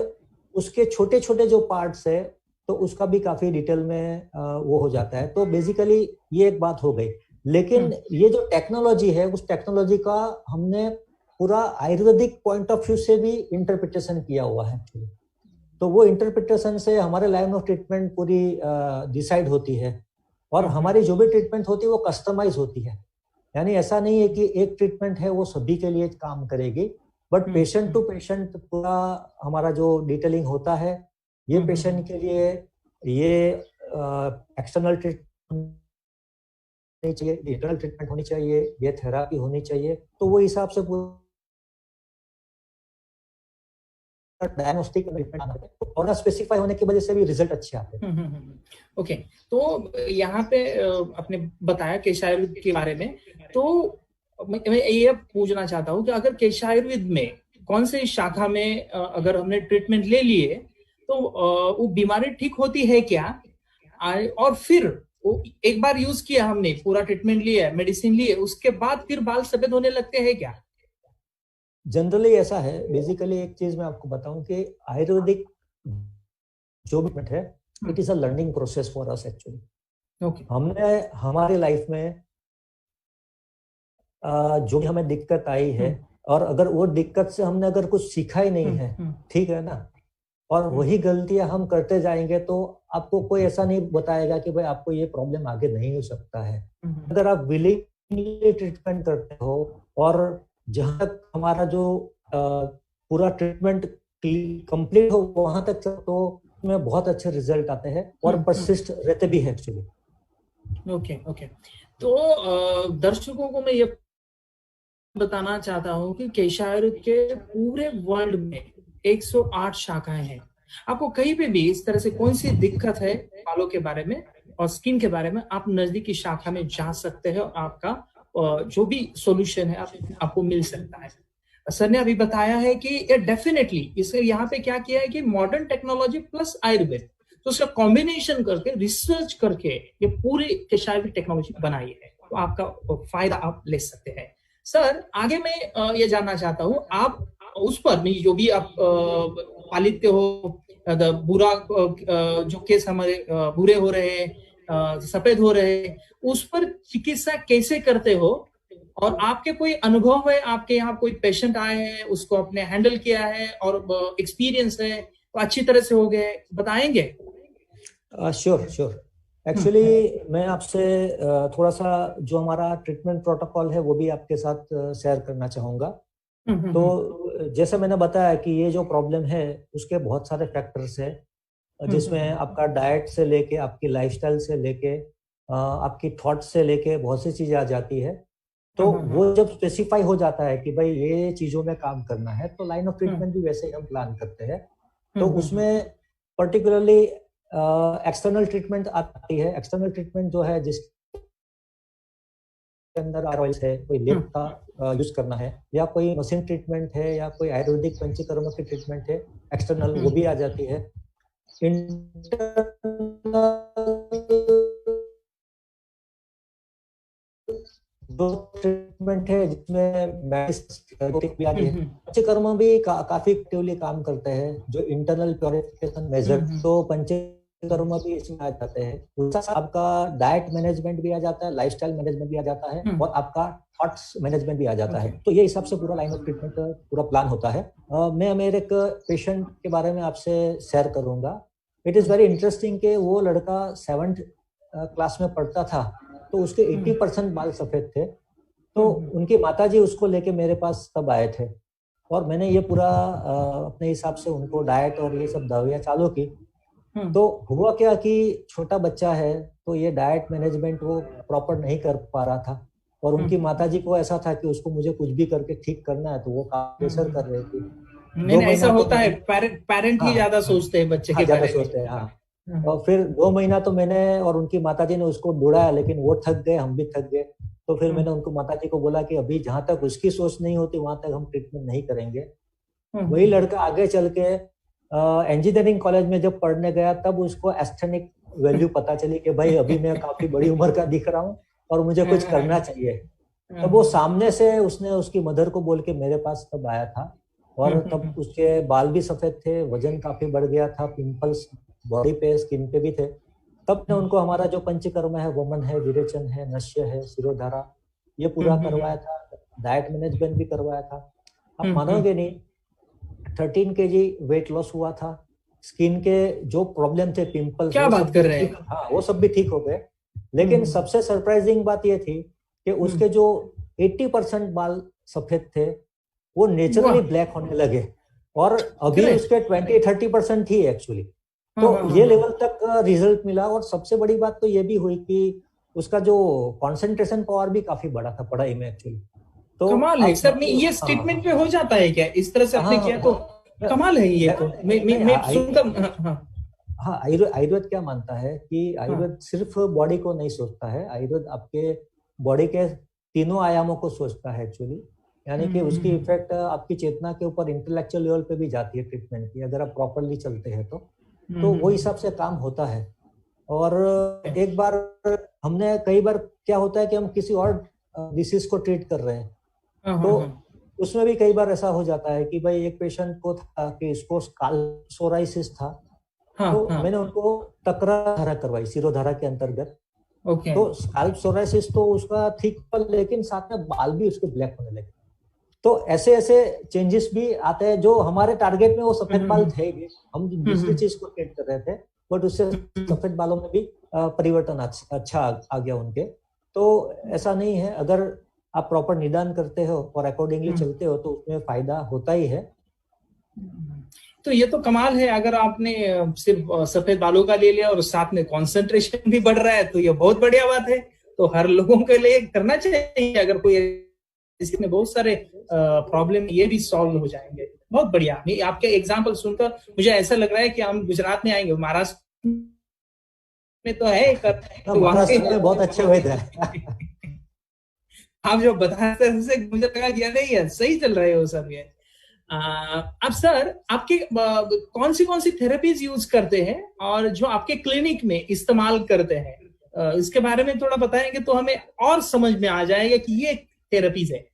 उसके छोटे छोटे जो पार्ट्स है तो उसका भी काफी डिटेल में वो हो जाता है। तो बेसिकली ये एक बात हो गई। लेकिन ये जो टेक्नोलॉजी है, उस टेक्नोलॉजी का हमने पूरा आयुर्वेदिक पॉइंट ऑफ व्यू से भी इंटरप्रिटेशन किया हुआ है। तो वो इंटरप्रिटेशन से हमारे लाइन ऑफ ट्रीटमेंट पूरी डिसाइड होती है। और हमारी जो भी ट्रीटमेंट होती है वो कस्टमाइज होती है। यानी ऐसा नहीं है कि एक ट्रीटमेंट है वो सभी के लिए काम करेगी, बट पेशेंट टू पेशेंट पूरा हमारा जो डिटेलिंग होता है, ये पेशेंट के लिए ये एक्सटर्नल ट्रीटमेंट नहीं चाहिए, इंटरनल ट्रीटमेंट होनी चाहिए, ये थेरापी होनी चाहिए। तो वो हिसाब से डायग्नोस्टिक ट्रीटमेंट और स्पेसिफाई होने की वजह से भी रिजल्ट अच्छे आते हैं। ओके, तो यहाँ पे आपने बताया केश आयुर्वेद के बारे में, तो मैं ये पूछना चाहता हूँ कि अगर केश आयुर्वेद में कौन से शाखा में अगर हमने ट्रीटमेंट ले लिए तो वो बीमारी ठीक होती है क्या? और फिर वो एक बार यूज किया, हमने पूरा ट्रीटमेंट लिया, मेडिसिन लिए, उसके बाद फिर बाल सफेद होने लगते हैं क्या? जनरली ऐसा है। बेसिकली एक चीज मैं आपको बताऊं कि आयुर्वेदिक जो भी है, it is a learning process for us actually. हमने हमारी लाइफ में जो भी हमें दिक्कत आई है, और अगर वो दिक्कत से हमने अगर कुछ सीखा ही नहीं है, ठीक है ना, और वही गलतियां हम करते जाएंगे, तो आपको कोई ऐसा नहीं बताएगा कि भाई आपको ये प्रॉब्लम आगे नहीं हो सकता है। अगर आप विलिंगली ट्रीटमेंट करते हो और जहां तक हमारा जो पूरा ट्रीटमेंट कंप्लीट हो वहां तक, तो उसमें बहुत अच्छे रिजल्ट आते हैं और परसिस्ट रहते भी है एक्चुअली। ओके। तो दर्शकों को मैं ये बताना चाहता हूँ कि केश आयुर्वेद के पूरे वर्ल्ड में 108 शाखाएं हैं। आपको कहीं पे भी इस तरह से कौन सी दिक्कत है बालों के बारे में और स्किन के बारे में, आप नजदीकी शाखा में जा सकते हैं और आपका जो भी सॉल्यूशन है आपको मिल सकता है। सर ने अभी बताया है कि ये डेफिनेटली इसे यहाँ पे क्या किया है कि मॉडर्न टेक्नोलॉजी प्लस आयुर्वेद, तो उसका कॉम्बिनेशन करके रिसर्च करके ये पूरी केश आयुर्वेद टेक्नोलॉजी बनाई है। तो आपका फायदा आप ले सकते हैं। सर आगे मैं ये जानना चाहता हूँ, आप उस पर जो भी आप पालित हो, बुरा जो केस हमारे बुरे हो रहे हैं, सफेद हो रहे हैं, उस पर चिकित्सा कैसे करते हो? और आपके कोई अनुभव है, आपके यहाँ कोई पेशेंट आए हैं, उसको आपने हैंडल किया है और एक्सपीरियंस है तो अच्छी तरह से हो गए, बताएंगे? Sure sure. एक्चुअली मैं आपसे थोड़ा सा जो हमारा ट्रीटमेंट प्रोटोकॉल है वो भी आपके साथ शेयर करना चाहूँगा। तो जैसे मैंने बताया कि ये जो प्रॉब्लम है उसके बहुत सारे फैक्टर्स हैं, जिसमें आपका डाइट से लेके, आपकी लाइफस्टाइल से लेके, आपकी थॉट से लेके बहुत सी चीज़ें आ जाती है। तो वो जब स्पेसिफाई हो जाता है कि भाई ये चीज़ों में काम करना है, तो लाइन ऑफ ट्रीटमेंट भी वैसे ही हम प्लान करते हैं। तो उसमें पर्टिकुलरली एक्सटर्नल ट्रीटमेंट आती है। एक्सटर्नल ट्रीटमेंट जो है जिसके अंदर ऑयल्स है, कोई लेप का यूज करना है, या कोई मशीन ट्रीटमेंट है, या कोई आयुर्वेदिक पंचकर्म की ट्रीटमेंट है एक्सटर्नल, वो भी आ जाती है। दो ट्रीटमेंट है जिसमें मेडिसिन भी आती है। पंचकर्म भी काफी एक्टिवली काम करते हैं, जो इंटरनल प्योरिफिकेशन मेजर, तो पंचकर्म भी इसमें आ जाते हैं। उसका आपका डाइट मैनेजमेंट भी आ जाता है, लाइफस्टाइल मैनेजमेंट भी आ जाता है, और आपका थॉट्स मैनेजमेंट भी आ जाता है। तो ये हिसाब से पूरा लाइन ऑफ ट्रीटमेंट पूरा प्लान होता है। मैं मेरे एक पेशेंट के बारे में आपसे शेयर करूंगा। इट इज वेरी इंटरेस्टिंग कि वो लड़का 7th क्लास में पढ़ता था, तो उसके 80% बाल सफेद थे। तो उनकी माताजी उसको लेके मेरे पास तब आए थे, और मैंने ये पूरा अपने हिसाब से उनको डाइट और ये सब दवाइयाँ चालू की। तो हुआ क्या कि छोटा बच्चा है, तो ये डाइट मैनेजमेंट वो प्रॉपर नहीं कर पा रहा था, और उनकी माताजी को ऐसा था कि उसको मुझे कुछ भी करके ठीक करना है, तो वो प्रेशर कर रहे थे। नहीं, ऐसा होता है, पेरेंट ही ज्यादा सोचते हैं बच्चे के बारे में। सोचते हैं, हाँ। और फिर 2 महीना तो मैंने और उनकी माताजी ने उसको ढूंढाया, लेकिन वो थक गए, हम भी थक गए। तो फिर मैंने उनको माताजी को बोला कि अभी जहां तक उसकी सोच नहीं होती वहां तक हम ट्रीटमेंट नहीं करेंगे। वही लड़का आगे चल के इंजीनियरिंग कॉलेज में जब पढ़ने गया, तब उसको एस्थेटिक वैल्यू पता चली कि भाई अभी मैं काफी बड़ी उम्र का दिख रहा हूँ और मुझे कुछ करना चाहिए। तब वो सामने से उसने उसकी मदर को बोल के मेरे पास तब आया था, और तब उसके बाल भी सफेद थे, वजन काफी बढ़ गया था, पिंपल्स बॉडी पे, स्किन पे भी थे। तब ने उनको हमारा जो पंचकर्म है, वमन है, विरेचन है, नश्य है, शिरोधारा, ये पूरा करवाया था। डाइट मैनेजमेंट भी करवाया था। आप मानोगे नहीं, 13 kg वेट लॉस हुआ था। स्किन के जो प्रॉब्लम थे, पिंपल्स, क्या बात कर रहे हैं? हाँ, वो सब भी ठीक हो गए। लेकिन सबसे सरप्राइजिंग बात ये थी कि उसके जो 80% बाल सफेद थे वो नेचुरली ब्लैक होने लगे, और अभी उसके 20-30% ही एक्चुअली। तो ये लेवल तक रिजल्ट मिला। और सबसे बड़ी बात तो ये भी हुई कि उसका जो कंसंट्रेशन पावर भी काफी बड़ा था पढ़ाई में एक्चुअली। तो कमाल है सर। ये स्टेटमेंट पे हो जाता है क्या इस तरह से आपने किया? तो कमाल है ये तो। मैं सुनकर, हाँ, आयुर्वेद क्या मानता है कि आयुर्वेद सिर्फ बॉडी को नहीं सोचता है, आयुर्वेद आपके बॉडी के तीनों आयामों को सोचता है एक्चुअली। यानी कि उसकी इफेक्ट आपकी चेतना के ऊपर, इंटेलेक्चुअल लेवल पे भी जाती है ट्रीटमेंट की, अगर आप प्रॉपरली चलते हैं तो वो हिसाब से काम होता है। और एक बार हमने, कई बार क्या होता है कि हम किसी और डिसीज को ट्रीट कर रहे हैं, तो उसमें भी कई बार ऐसा हो जाता है कि भाई एक पेशेंट को था कि इसको स्काल्प सोराइसिस था। तो मैंने उनको तकराधारा करवाई शिरोधारा के अंतर्गत। तो स्काल्प सोराइसिस तो उसका ठीक, लेकिन साथ में बाल भी उसके ब्लैक होने लगे। तो ऐसे ऐसे चेंजेस भी आते हैं, जो हमारे टारगेट में वो सफेद बाल थे, हम दूसरी चीज को ट्रीट कर रहे थे, बट उससे सफेद बालों में भी परिवर्तन अच्छा आ गया उनके। तो ऐसा नहीं है, अगर आप प्रॉपर निदान करते हो और अकॉर्डिंगली चलते हो तो उसमें फायदा होता ही है। तो ये तो कमाल है। अगर आपने सिर्फ सफेद बालों का ले लिया और साथ में कंसंट्रेशन भी बढ़ रहा है, तो ये बहुत बढ़िया बात है। तो हर लोगों के लिए करना चाहिए। अगर कोई, इसमें बहुत सारे प्रॉब्लम ये भी सॉल्व हो जाएंगे। बहुत बढ़िया। आपके एग्जांपल सुनकर मुझे ऐसा लग रहा है कि हम गुजरात में आएंगे। महाराष्ट्र में तो है, महाराष्ट्र में बहुत अच्छे वेद है। आप जो बताते हैं मुझे लगा कि नहीं है, सही चल रहे हो सब ये। अब सर, आपके कौन सी थेरेपीज यूज करते हैं और जो आपके क्लिनिक में इस्तेमाल करते हैं, इसके बारे में थोड़ा बताएंगे तो हमें और समझ में आ जाएगा कि ये थेरेपीज है।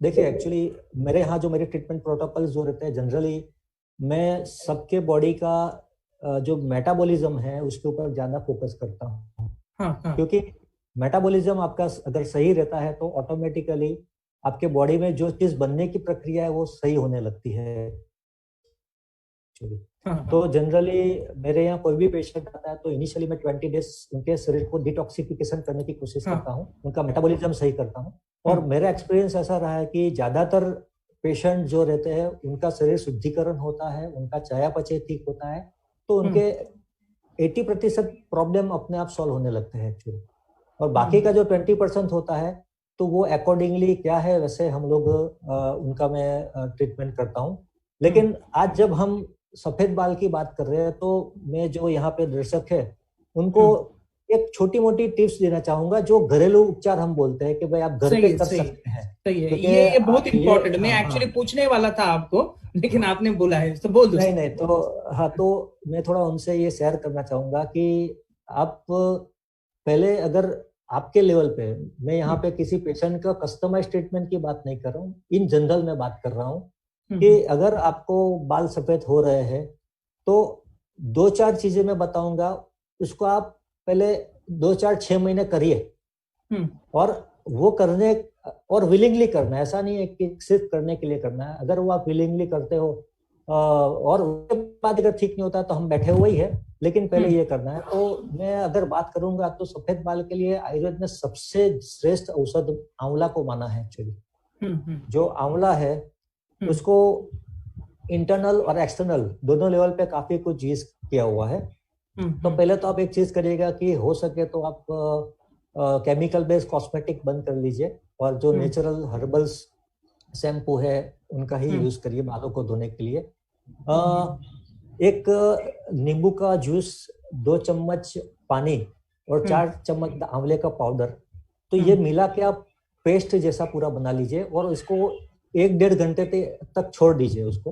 देखिए, एक्चुअली मेरे यहाँ जो मेरे ट्रीटमेंट प्रोटोकॉल जो रहते हैं, जनरली मैं सबके बॉडी का जो मेटाबॉलिज्म है उसके ऊपर ज्यादा फोकस करता हूँ। क्योंकि मेटाबॉलिज्म आपका अगर सही रहता है तो ऑटोमेटिकली आपके बॉडी में जो चीज बनने की प्रक्रिया है वो सही होने लगती है। एक्चुअली। तो जनरली मेरे यहाँ कोई भी पेशेंट आता है तो इनिशियली मैं 20 डेज उनके शरीर को डिटॉक्सिफिकेशन करने की कोशिश करता हूँ, उनका मेटाबॉलिज्म सही करता हूँ। और मेरा एक्सपीरियंस ऐसा रहा है कि ज्यादातर पेशेंट जो रहते हैं उनका शरीर शुद्धिकरण होता है, उनका चयापचय ठीक होता है, तो उनके 80% प्रॉब्लम अपने आप सॉल्व होने लगते हैं एक्चुअली। और बाकी का जो 20% होता है तो वो अकॉर्डिंगली क्या है वैसे हम लोग उनका मैं ट्रीटमेंट करता हूँ। लेकिन आज जब हम सफेद बाल की बात कर रहे हैं तो मैं जो यहाँ पे दर्शक है उनको एक छोटी मोटी टिप्स देना चाहूंगा, जो घरेलू उपचार हम बोलते हैं कि भाई आप घर पे कर सकते हैं। सही है, ये बहुत इम्पोर्टेंट। मैं एक्चुअली पूछने वाला था आपको, लेकिन आपने बोला है तो बोल दो। नहीं तो हाँ, तो मैं थोड़ा उनसे ये शेयर करना चाहूंगा कि आप पहले अगर आपके लेवल पे, मैं यहाँ पे किसी पेशेंट का कस्टमाइज ट्रीटमेंट की बात नहीं कर रहा हूँ, इन जनरल में बात कर रहा हूँ कि अगर आपको बाल सफेद हो रहे हैं तो 2-4 चीजें मैं बताऊंगा, उसको आप पहले 2-4-6 महीने करिए। और वो करने और विलिंगली करना है, ऐसा नहीं है कि सिर्फ करने के लिए करना है। अगर वो आप विलिंगली करते हो और उसके बाद अगर ठीक नहीं होता तो हम बैठे हुए ही है, लेकिन पहले ये करना है। तो मैं अगर बात करूंगा तो सफेद बाल के लिए आयुर्वेद में सबसे श्रेष्ठ औषध आंवला को माना है एक्चुअली। जो आंवला है उसको इंटरनल और एक्सटर्नल दोनों लेवल पे काफी कुछ यूज किया हुआ है। तो पहले तो आप एक चीज करिएगा कि हो सके तो आप केमिकल बेस्ड कॉस्मेटिक बंद कर लीजिए और जो नेचुरल हर्बल्स शैम्पू है उनका ही यूज करिए बालों को धोने के लिए। एक नींबू का जूस, 2 चम्मच पानी और 4 चम्मच आंवले का पाउडर, तो ये मिला के आप पेस्ट जैसा पूरा बना लीजिए और इसको 1-1.5 घंटे तक छोड़ दीजिए उसको।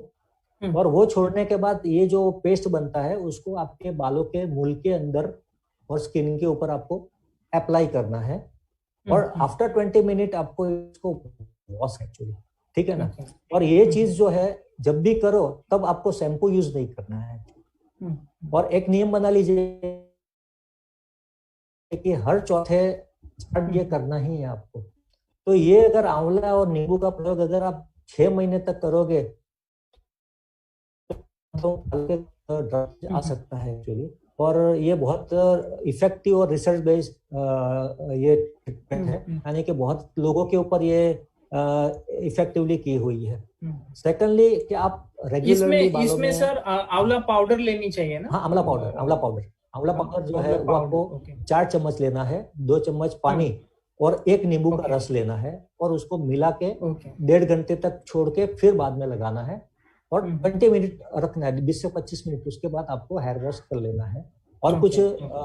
और वो छोड़ने के बाद ये जो पेस्ट बनता है उसको आपके बालों के मूल के अंदर और स्किन के ऊपर आपको अप्लाई करना है। और आफ्टर 20 मिनट आपको इसको वॉश एक्चुअली, ठीक है ना। और ये चीज जो है जब भी करो तब आपको शैम्पू यूज नहीं करना है। और एक नियम बना लीजिए कि हर चौथे ये करना ही है आपको। तो ये अगर आंवला और नींबू का प्रयोग अगर आप 6 महीने तक करोगे तो आ सकता है एक्चुअली। और ये बहुत इफेक्टिव और रिसर्च बेस्ड ये ट्रीटमेंट है, यानी कि बहुत लोगों के ऊपर ये इफेक्टिवली की हुई है। सेकेंडली कि आप रेगुलरली बालों में सर आंवला पाउडर लेनी चाहिए ना? हाँ, आंवला पाउडर जो है वो आपको 4 चम्मच लेना है, 2 चम्मच पानी और 1 नींबू का रस लेना है और उसको मिला के 1.5 घंटे तक छोड़ के फिर बाद में लगाना है और 20 मिनट रखना है, 20 से 25 मिनट। उसके बाद आपको हेयर वॉश कर लेना है और कुछ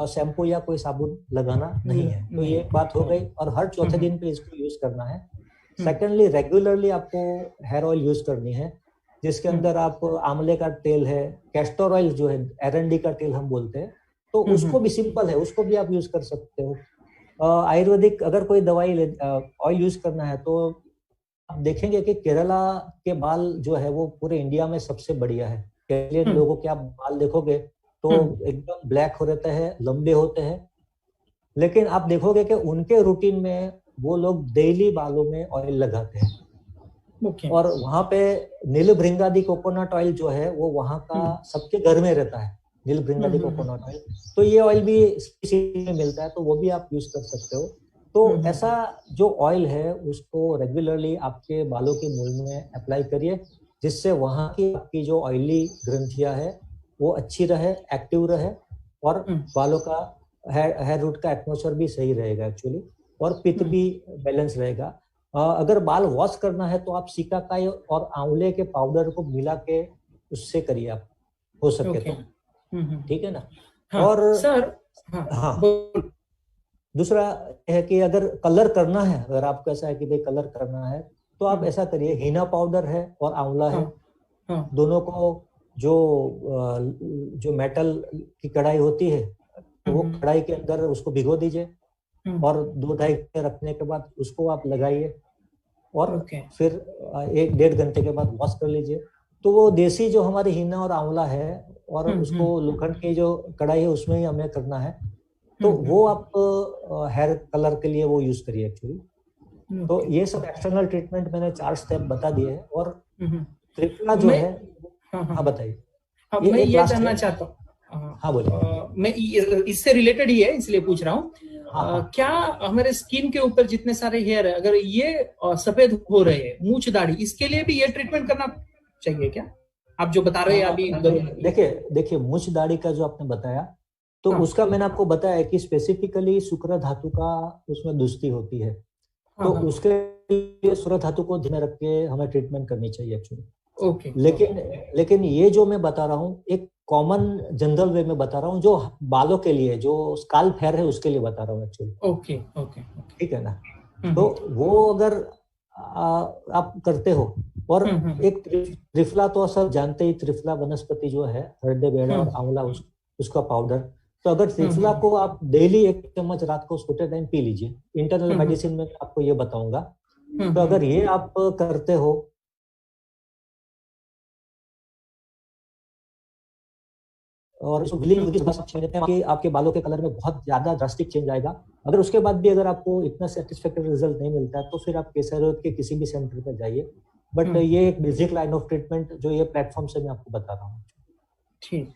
शैम्पू या कोई साबुन लगाना नहीं है। तो ये एक बात हो गई। और हर चौथे दिन पे इसको यूज करना है। सेकेंडली रेगुलरली आपको हेयर ऑयल यूज करनी है, जिसके अंदर आप आंवले का तेल है, कैस्टर ऑयल जो है एरंडी का तेल हम बोलते हैं, तो उसको भी सिंपल है, उसको भी आप यूज कर सकते हो। आयुर्वेदिक अगर कोई दवाई ऑयल यूज करना है तो आप देखेंगे कि केरला के बाल जो है वो पूरे इंडिया में सबसे बढ़िया है। केरलियन लोगों के आप बाल देखोगे तो एकदम ब्लैक हो रहते हैं, लंबे होते हैं, लेकिन आप देखोगे कि उनके रूटीन में वो लोग डेली बालों में ऑयल लगाते हैं। और वहां पे नीलभृंगादी कोकोनट ऑयल जो है वो वहां का सबके घर में रहता है, नीलभृंगादी कोकोनट ऑयल। तो ये ऑयल भी में मिलता है, तो वो भी आप यूज कर सकते हो। तो ऐसा जो ऑयल है उसको रेगुलरली आपके बालों के मूल में अप्लाई करिए, जिससे वहां की आपकी जो ऑयली ग्रंथियां है वो अच्छी रहे, एक्टिव रहे और बालों का हेयर रूट का एटमॉस्फेयर भी सही रहेगा एक्चुअली, और पित्त भी बैलेंस रहेगा। अगर बाल वॉश करना है तो आप सिकाकाई और आंवले के पाउडर को मिला के उससे करिए आप, हो सके तो, ठीक है ना। और सर दूसरा है कि अगर कलर करना है, अगर आपको ऐसा है कि भाई कलर करना है तो आप ऐसा करिए, हीना पाउडर है और आंवला है, दोनों को जो मेटल की कढ़ाई होती है वो कढ़ाई के अंदर उसको भिगो दीजिए और 2-2.5 घंटे रखने के बाद उसको आप लगाइए और फिर 1-1.5 घंटे के बाद वॉश कर लीजिए। तो वो देसी जो हमारी हीना और आंवला है और उसको लोखंड की जो कढ़ाई है उसमें ही हमें करना है, तो वो आप हेयर कलर के लिए वो यूज करिए एक्चुअली। तो ये सब एक्सटर्नल ट्रीटमेंट मैंने 4 स्टेप बता दिए हैं। और त्रिफला जो है, हाँ बताइए। अब मैं ये जानना चाहता हूँ, हाँ बोलिए। मैं इससे रिलेटेड ही है इसलिए पूछ रहा हूँ, क्या हमारे स्किन के ऊपर जितने सारे हेयर है, अगर ये सफेद हो रहे हैं, मूंछ दाढ़ी, इसके लिए भी ये ट्रीटमेंट करना चाहिए क्या, आप जो बता रहे हैं अभी? देखिए मूंछ दाढ़ी का जो आपने बताया, तो उसका मैंने आपको बताया कि स्पेसिफिकली शुक्र धातु का उसमें दुष्टि होती है, तो उसके लिए शुक्र धातु को ध्यान रख के हमें ट्रीटमेंट करनी चाहिए एक्चुअली। ओके। लेकिन ये जो मैं बता रहा हूँ एक कॉमन जनरल वे में बता रहा हूँ, जो बालों के लिए, जो स्काल्प हेयर है उसके लिए बता रहा हूँ एक्चुअली। ओके ओके, ठीक है ना। तो वो अगर आप करते हो, और एक त्रिफला तो सब जानते ही, त्रिफला वनस्पति जो है, हरदे बेड़ा और आंवला, उसका पाउडर, तो अगर त्रिफला को आप डेली 1 चम्मच रात को सोते टाइम पी लीजिए, इंटरनल मेडिसिन में आपको ये बताऊंगा। तो अगर ये आप करते हो, और उसको कि आपके बालों के कलर में बहुत ज्यादा ड्रास्टिक चेंज आएगा। अगर उसके बाद भी अगर आपको इतना सेटिस्फैक्टरी रिजल्ट नहीं मिलता है, तो फिर आप केसर के किसी भी सेंटर पे जाइए। बट ये एक बेसिक लाइन ऑफ ट्रीटमेंट जो ये प्लेटफॉर्म से मैं आपको बता रहा हूँ। ठीक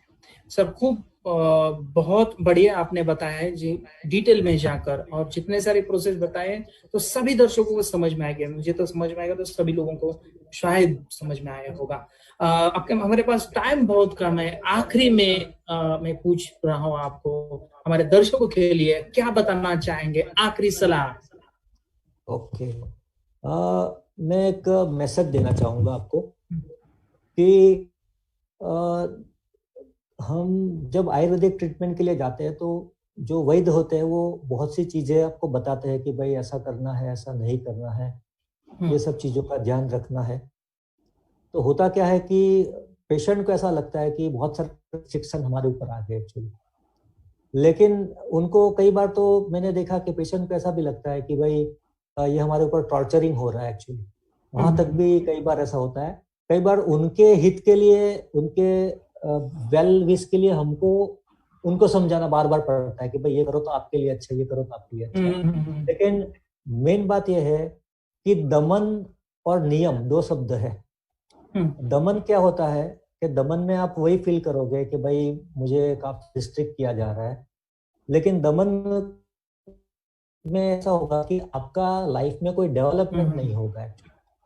सर, खूब बहुत बढ़िया आपने बताया है जी, डिटेल में जाकर, और जितने सारे प्रोसेस बताए तो सभी दर्शकों को समझ में आ गया, मुझे तो समझ में आएगा, तो सभी लोगों को शायद समझ में आया होगा। आपके हमारे पास टाइम बहुत कम है, आखिरी में मैं पूछ रहा हूँ आपको, हमारे दर्शकों के लिए क्या बताना चाहेंगे, आखिरी सलाह? ओके, मैं एक मैसेज देना चाहूंगा आपको कि हम जब आयुर्वेदिक ट्रीटमेंट के लिए जाते हैं, तो जो वैद्य होते हैं वो बहुत सी चीजें आपको बताते हैं कि भाई ऐसा करना है, ऐसा नहीं करना है, ये सब चीजों का ध्यान रखना है। तो होता क्या है कि पेशेंट को ऐसा लगता है कि बहुत सारे रिस्ट्रिक्शन हमारे ऊपर आ गए एक्चुअली, लेकिन उनको कई बार तो मैंने देखा कि पेशेंट को ऐसा भी लगता है कि भाई ये हमारे ऊपर टॉर्चरिंग हो रहा है एक्चुअली, वहां तक भी कई बार ऐसा होता है। कई बार उनके हित के लिए, उनके वेल विश के लिए हमको उनको समझाना बार बार पड़ता है कि भाई ये करो तो आपके लिए अच्छा, ये करो तो आपके लिए अच्छा। लेकिन मेन बात यह है कि दमन और नियम 2 शब्द है। दमन क्या होता है कि दमन में आप वही फील करोगे कि भाई मुझे काफी रिस्ट्रिक्ट किया जा रहा है, लेकिन दमन में ऐसा होगा कि आपका लाइफ में कोई डेवलपमेंट नहीं होगा।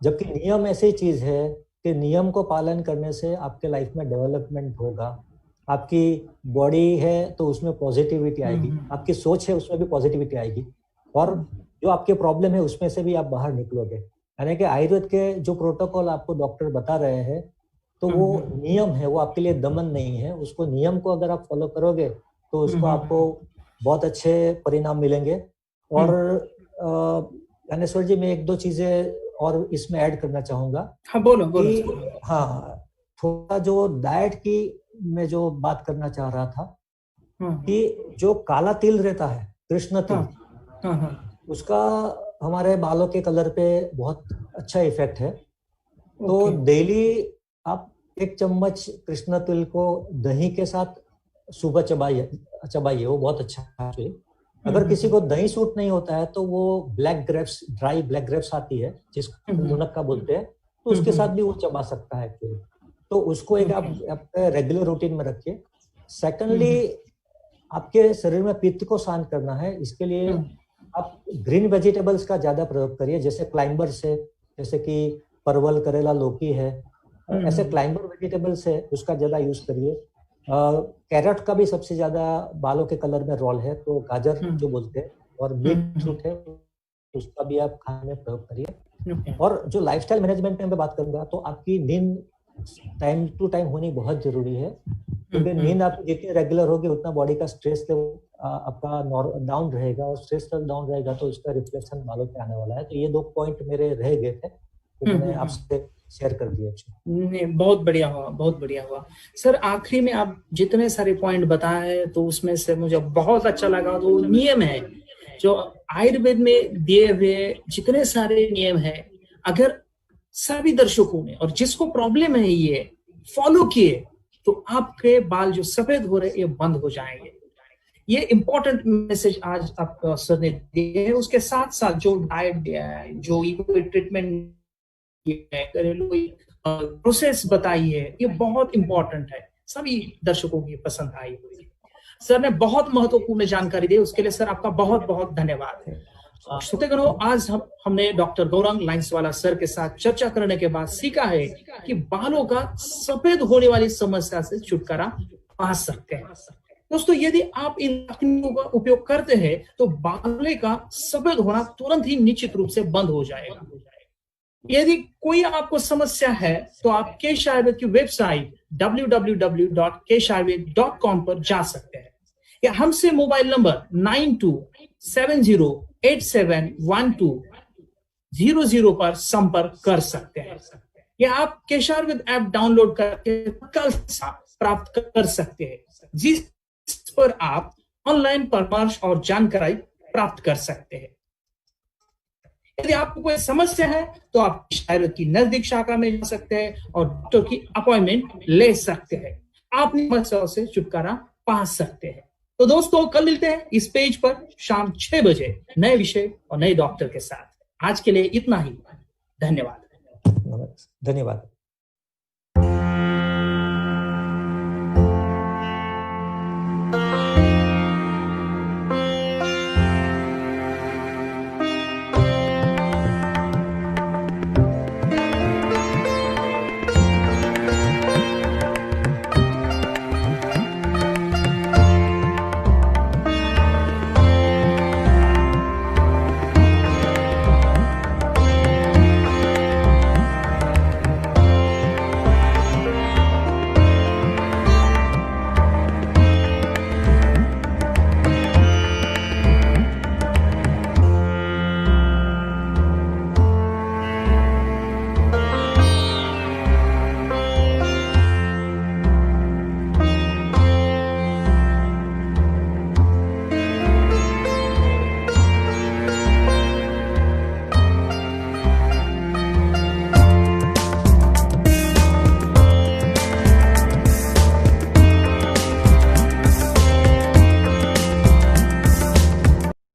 जबकि नियम ऐसी चीज है कि नियम को पालन करने से आपके लाइफ में डेवलपमेंट होगा। आपकी बॉडी है तो उसमें पॉजिटिविटी आएगी, आपकी सोच है उसमें भी पॉजिटिविटी आएगी, और जो आपके प्रॉब्लम है उसमें से भी आप बाहर निकलोगे। यानी कि आयुर्वेद के जो प्रोटोकॉल आपको डॉक्टर बता रहे हैं, तो वो नियम है, वो आपके लिए दमन नहीं है। उसको नियम को अगर आप फॉलो करोगे तो उसको आपको बहुत अच्छे परिणाम मिलेंगे। और ज्ञानेश्वर जी, मैं 1-2 चीजें और इसमें ऐड करना चाहूंगा। हाँ बोलो। हाँ, थोड़ा जो डाइट की मैं जो बात करना चाह रहा था, कि जो काला तिल रहता है, कृष्ण तिल, उसका हमारे बालों के कलर पे बहुत अच्छा इफेक्ट है। तो डेली आप 1 चम्मच कृष्ण तिल को दही के साथ सुबह चबाइए, वो बहुत अच्छा है। अगर किसी को दही सूट नहीं होता है तो वो black grapes, dry black grapes आती है जिसको मुनक्का बोलते हैं, तो उसके साथ भी वो चबा सकता है एक्चुअली। तो उसको एक आप रेगुलर रूटीन में रखिए। सेकंडली, आपके शरीर में पित्त को शांत करना है, इसके लिए आप ग्रीन वेजिटेबल्स का ज्यादा प्रयोग करिए, जैसे क्लाइंबर्स है, जैसे कि परवल, करेला, लौकी है, ऐसे क्लाइंबर वेजिटेबल्स है, उसका ज्यादा यूज करिए। कैरेट का भी सबसे ज्यादा बालों के कलर में रोल है, तो गाजर जो बोलते हैं, और बीटरूट है, उसका भी आप खाने में प्रयोग करिए। और जो लाइफस्टाइल मैनेजमेंट में मैं बात करूंगा, तो आपकी नींद टाइम टू टाइम होनी बहुत जरूरी है, क्योंकि नींद आपकी जितनी रेगुलर होगी उतना बॉडी का स्ट्रेस लेवल आपका डाउन रहेगा, और स्ट्रेस लेवल डाउन रहेगा तो इसका रिफ्लेक्शन बालों पे आने वाला है। तो ये 2 पॉइंट मेरे रह गए थे, तो मैंने आपसे शेयर कर दिया। नहीं, बहुत बढ़िया हुआ, बहुत बढ़िया हुआ सर। आखिरी में आप जितने सारे पॉइंट बताए, तो उसमें से मुझे बहुत अच्छा लगा तो नियम है जो आयुर्वेद में दिए हुए, जितने सारे नियम है, अगर सभी दर्शकों ने और जिसको प्रॉब्लम है ये फॉलो किए, तो आपके बाल जो सफेद हो रहे ये बंद हो जाएंगे। ये इंपॉर्टेंट मैसेज आज आप सर ने दिए है। उसके साथ साथ जो डाइट दिया है, जो ट्रीटमेंट घरेलू प्रोसेस बताई है, ये बहुत इंपॉर्टेंट है। सभी दर्शकों की पसंद आई हुई। सर ने बहुत महत्वपूर्ण जानकारी दी, उसके लिए सर आपका बहुत बहुत धन्यवाद है। श्रोतेगणों, आज हमने डॉक्टर गौरांग लाइंसवाला सर के साथ चर्चा करने के बाद सीखा है कि बालों का सफेद होने वाली समस्या से छुटकारा पा सकते हैं। दोस्तों, यदि आप इन तकनीकों का उपयोग करते हैं तो बालों का सफेद होना तुरंत ही निश्चित रूप से बंद हो जाएगा। यदि कोई आपको समस्या है तो आप केश आयुर्वेद की वेबसाइट www.keshayurved.com पर जा सकते हैं या हमसे मोबाइल नंबर 9270871200 पर संपर्क कर सकते हैं या आप केश आयुर्वेद ऐप डाउनलोड करके तत्काल प्राप्त कर सकते हैं, जिस पर आप ऑनलाइन परामर्श और जानकारी प्राप्त कर सकते हैं। यदि आपको कोई समस्या है तो आप आयुर्वेद की नजदीक शाखा में जा सकते हैं और डॉक्टर की अपॉइंटमेंट ले सकते हैं। आप समस्याओं से छुटकारा पा सकते हैं। तो दोस्तों, कल मिलते हैं इस पेज पर शाम 6 बजे नए विषय और नए डॉक्टर के साथ। आज के लिए इतना ही। धन्यवाद। धन्यवाद।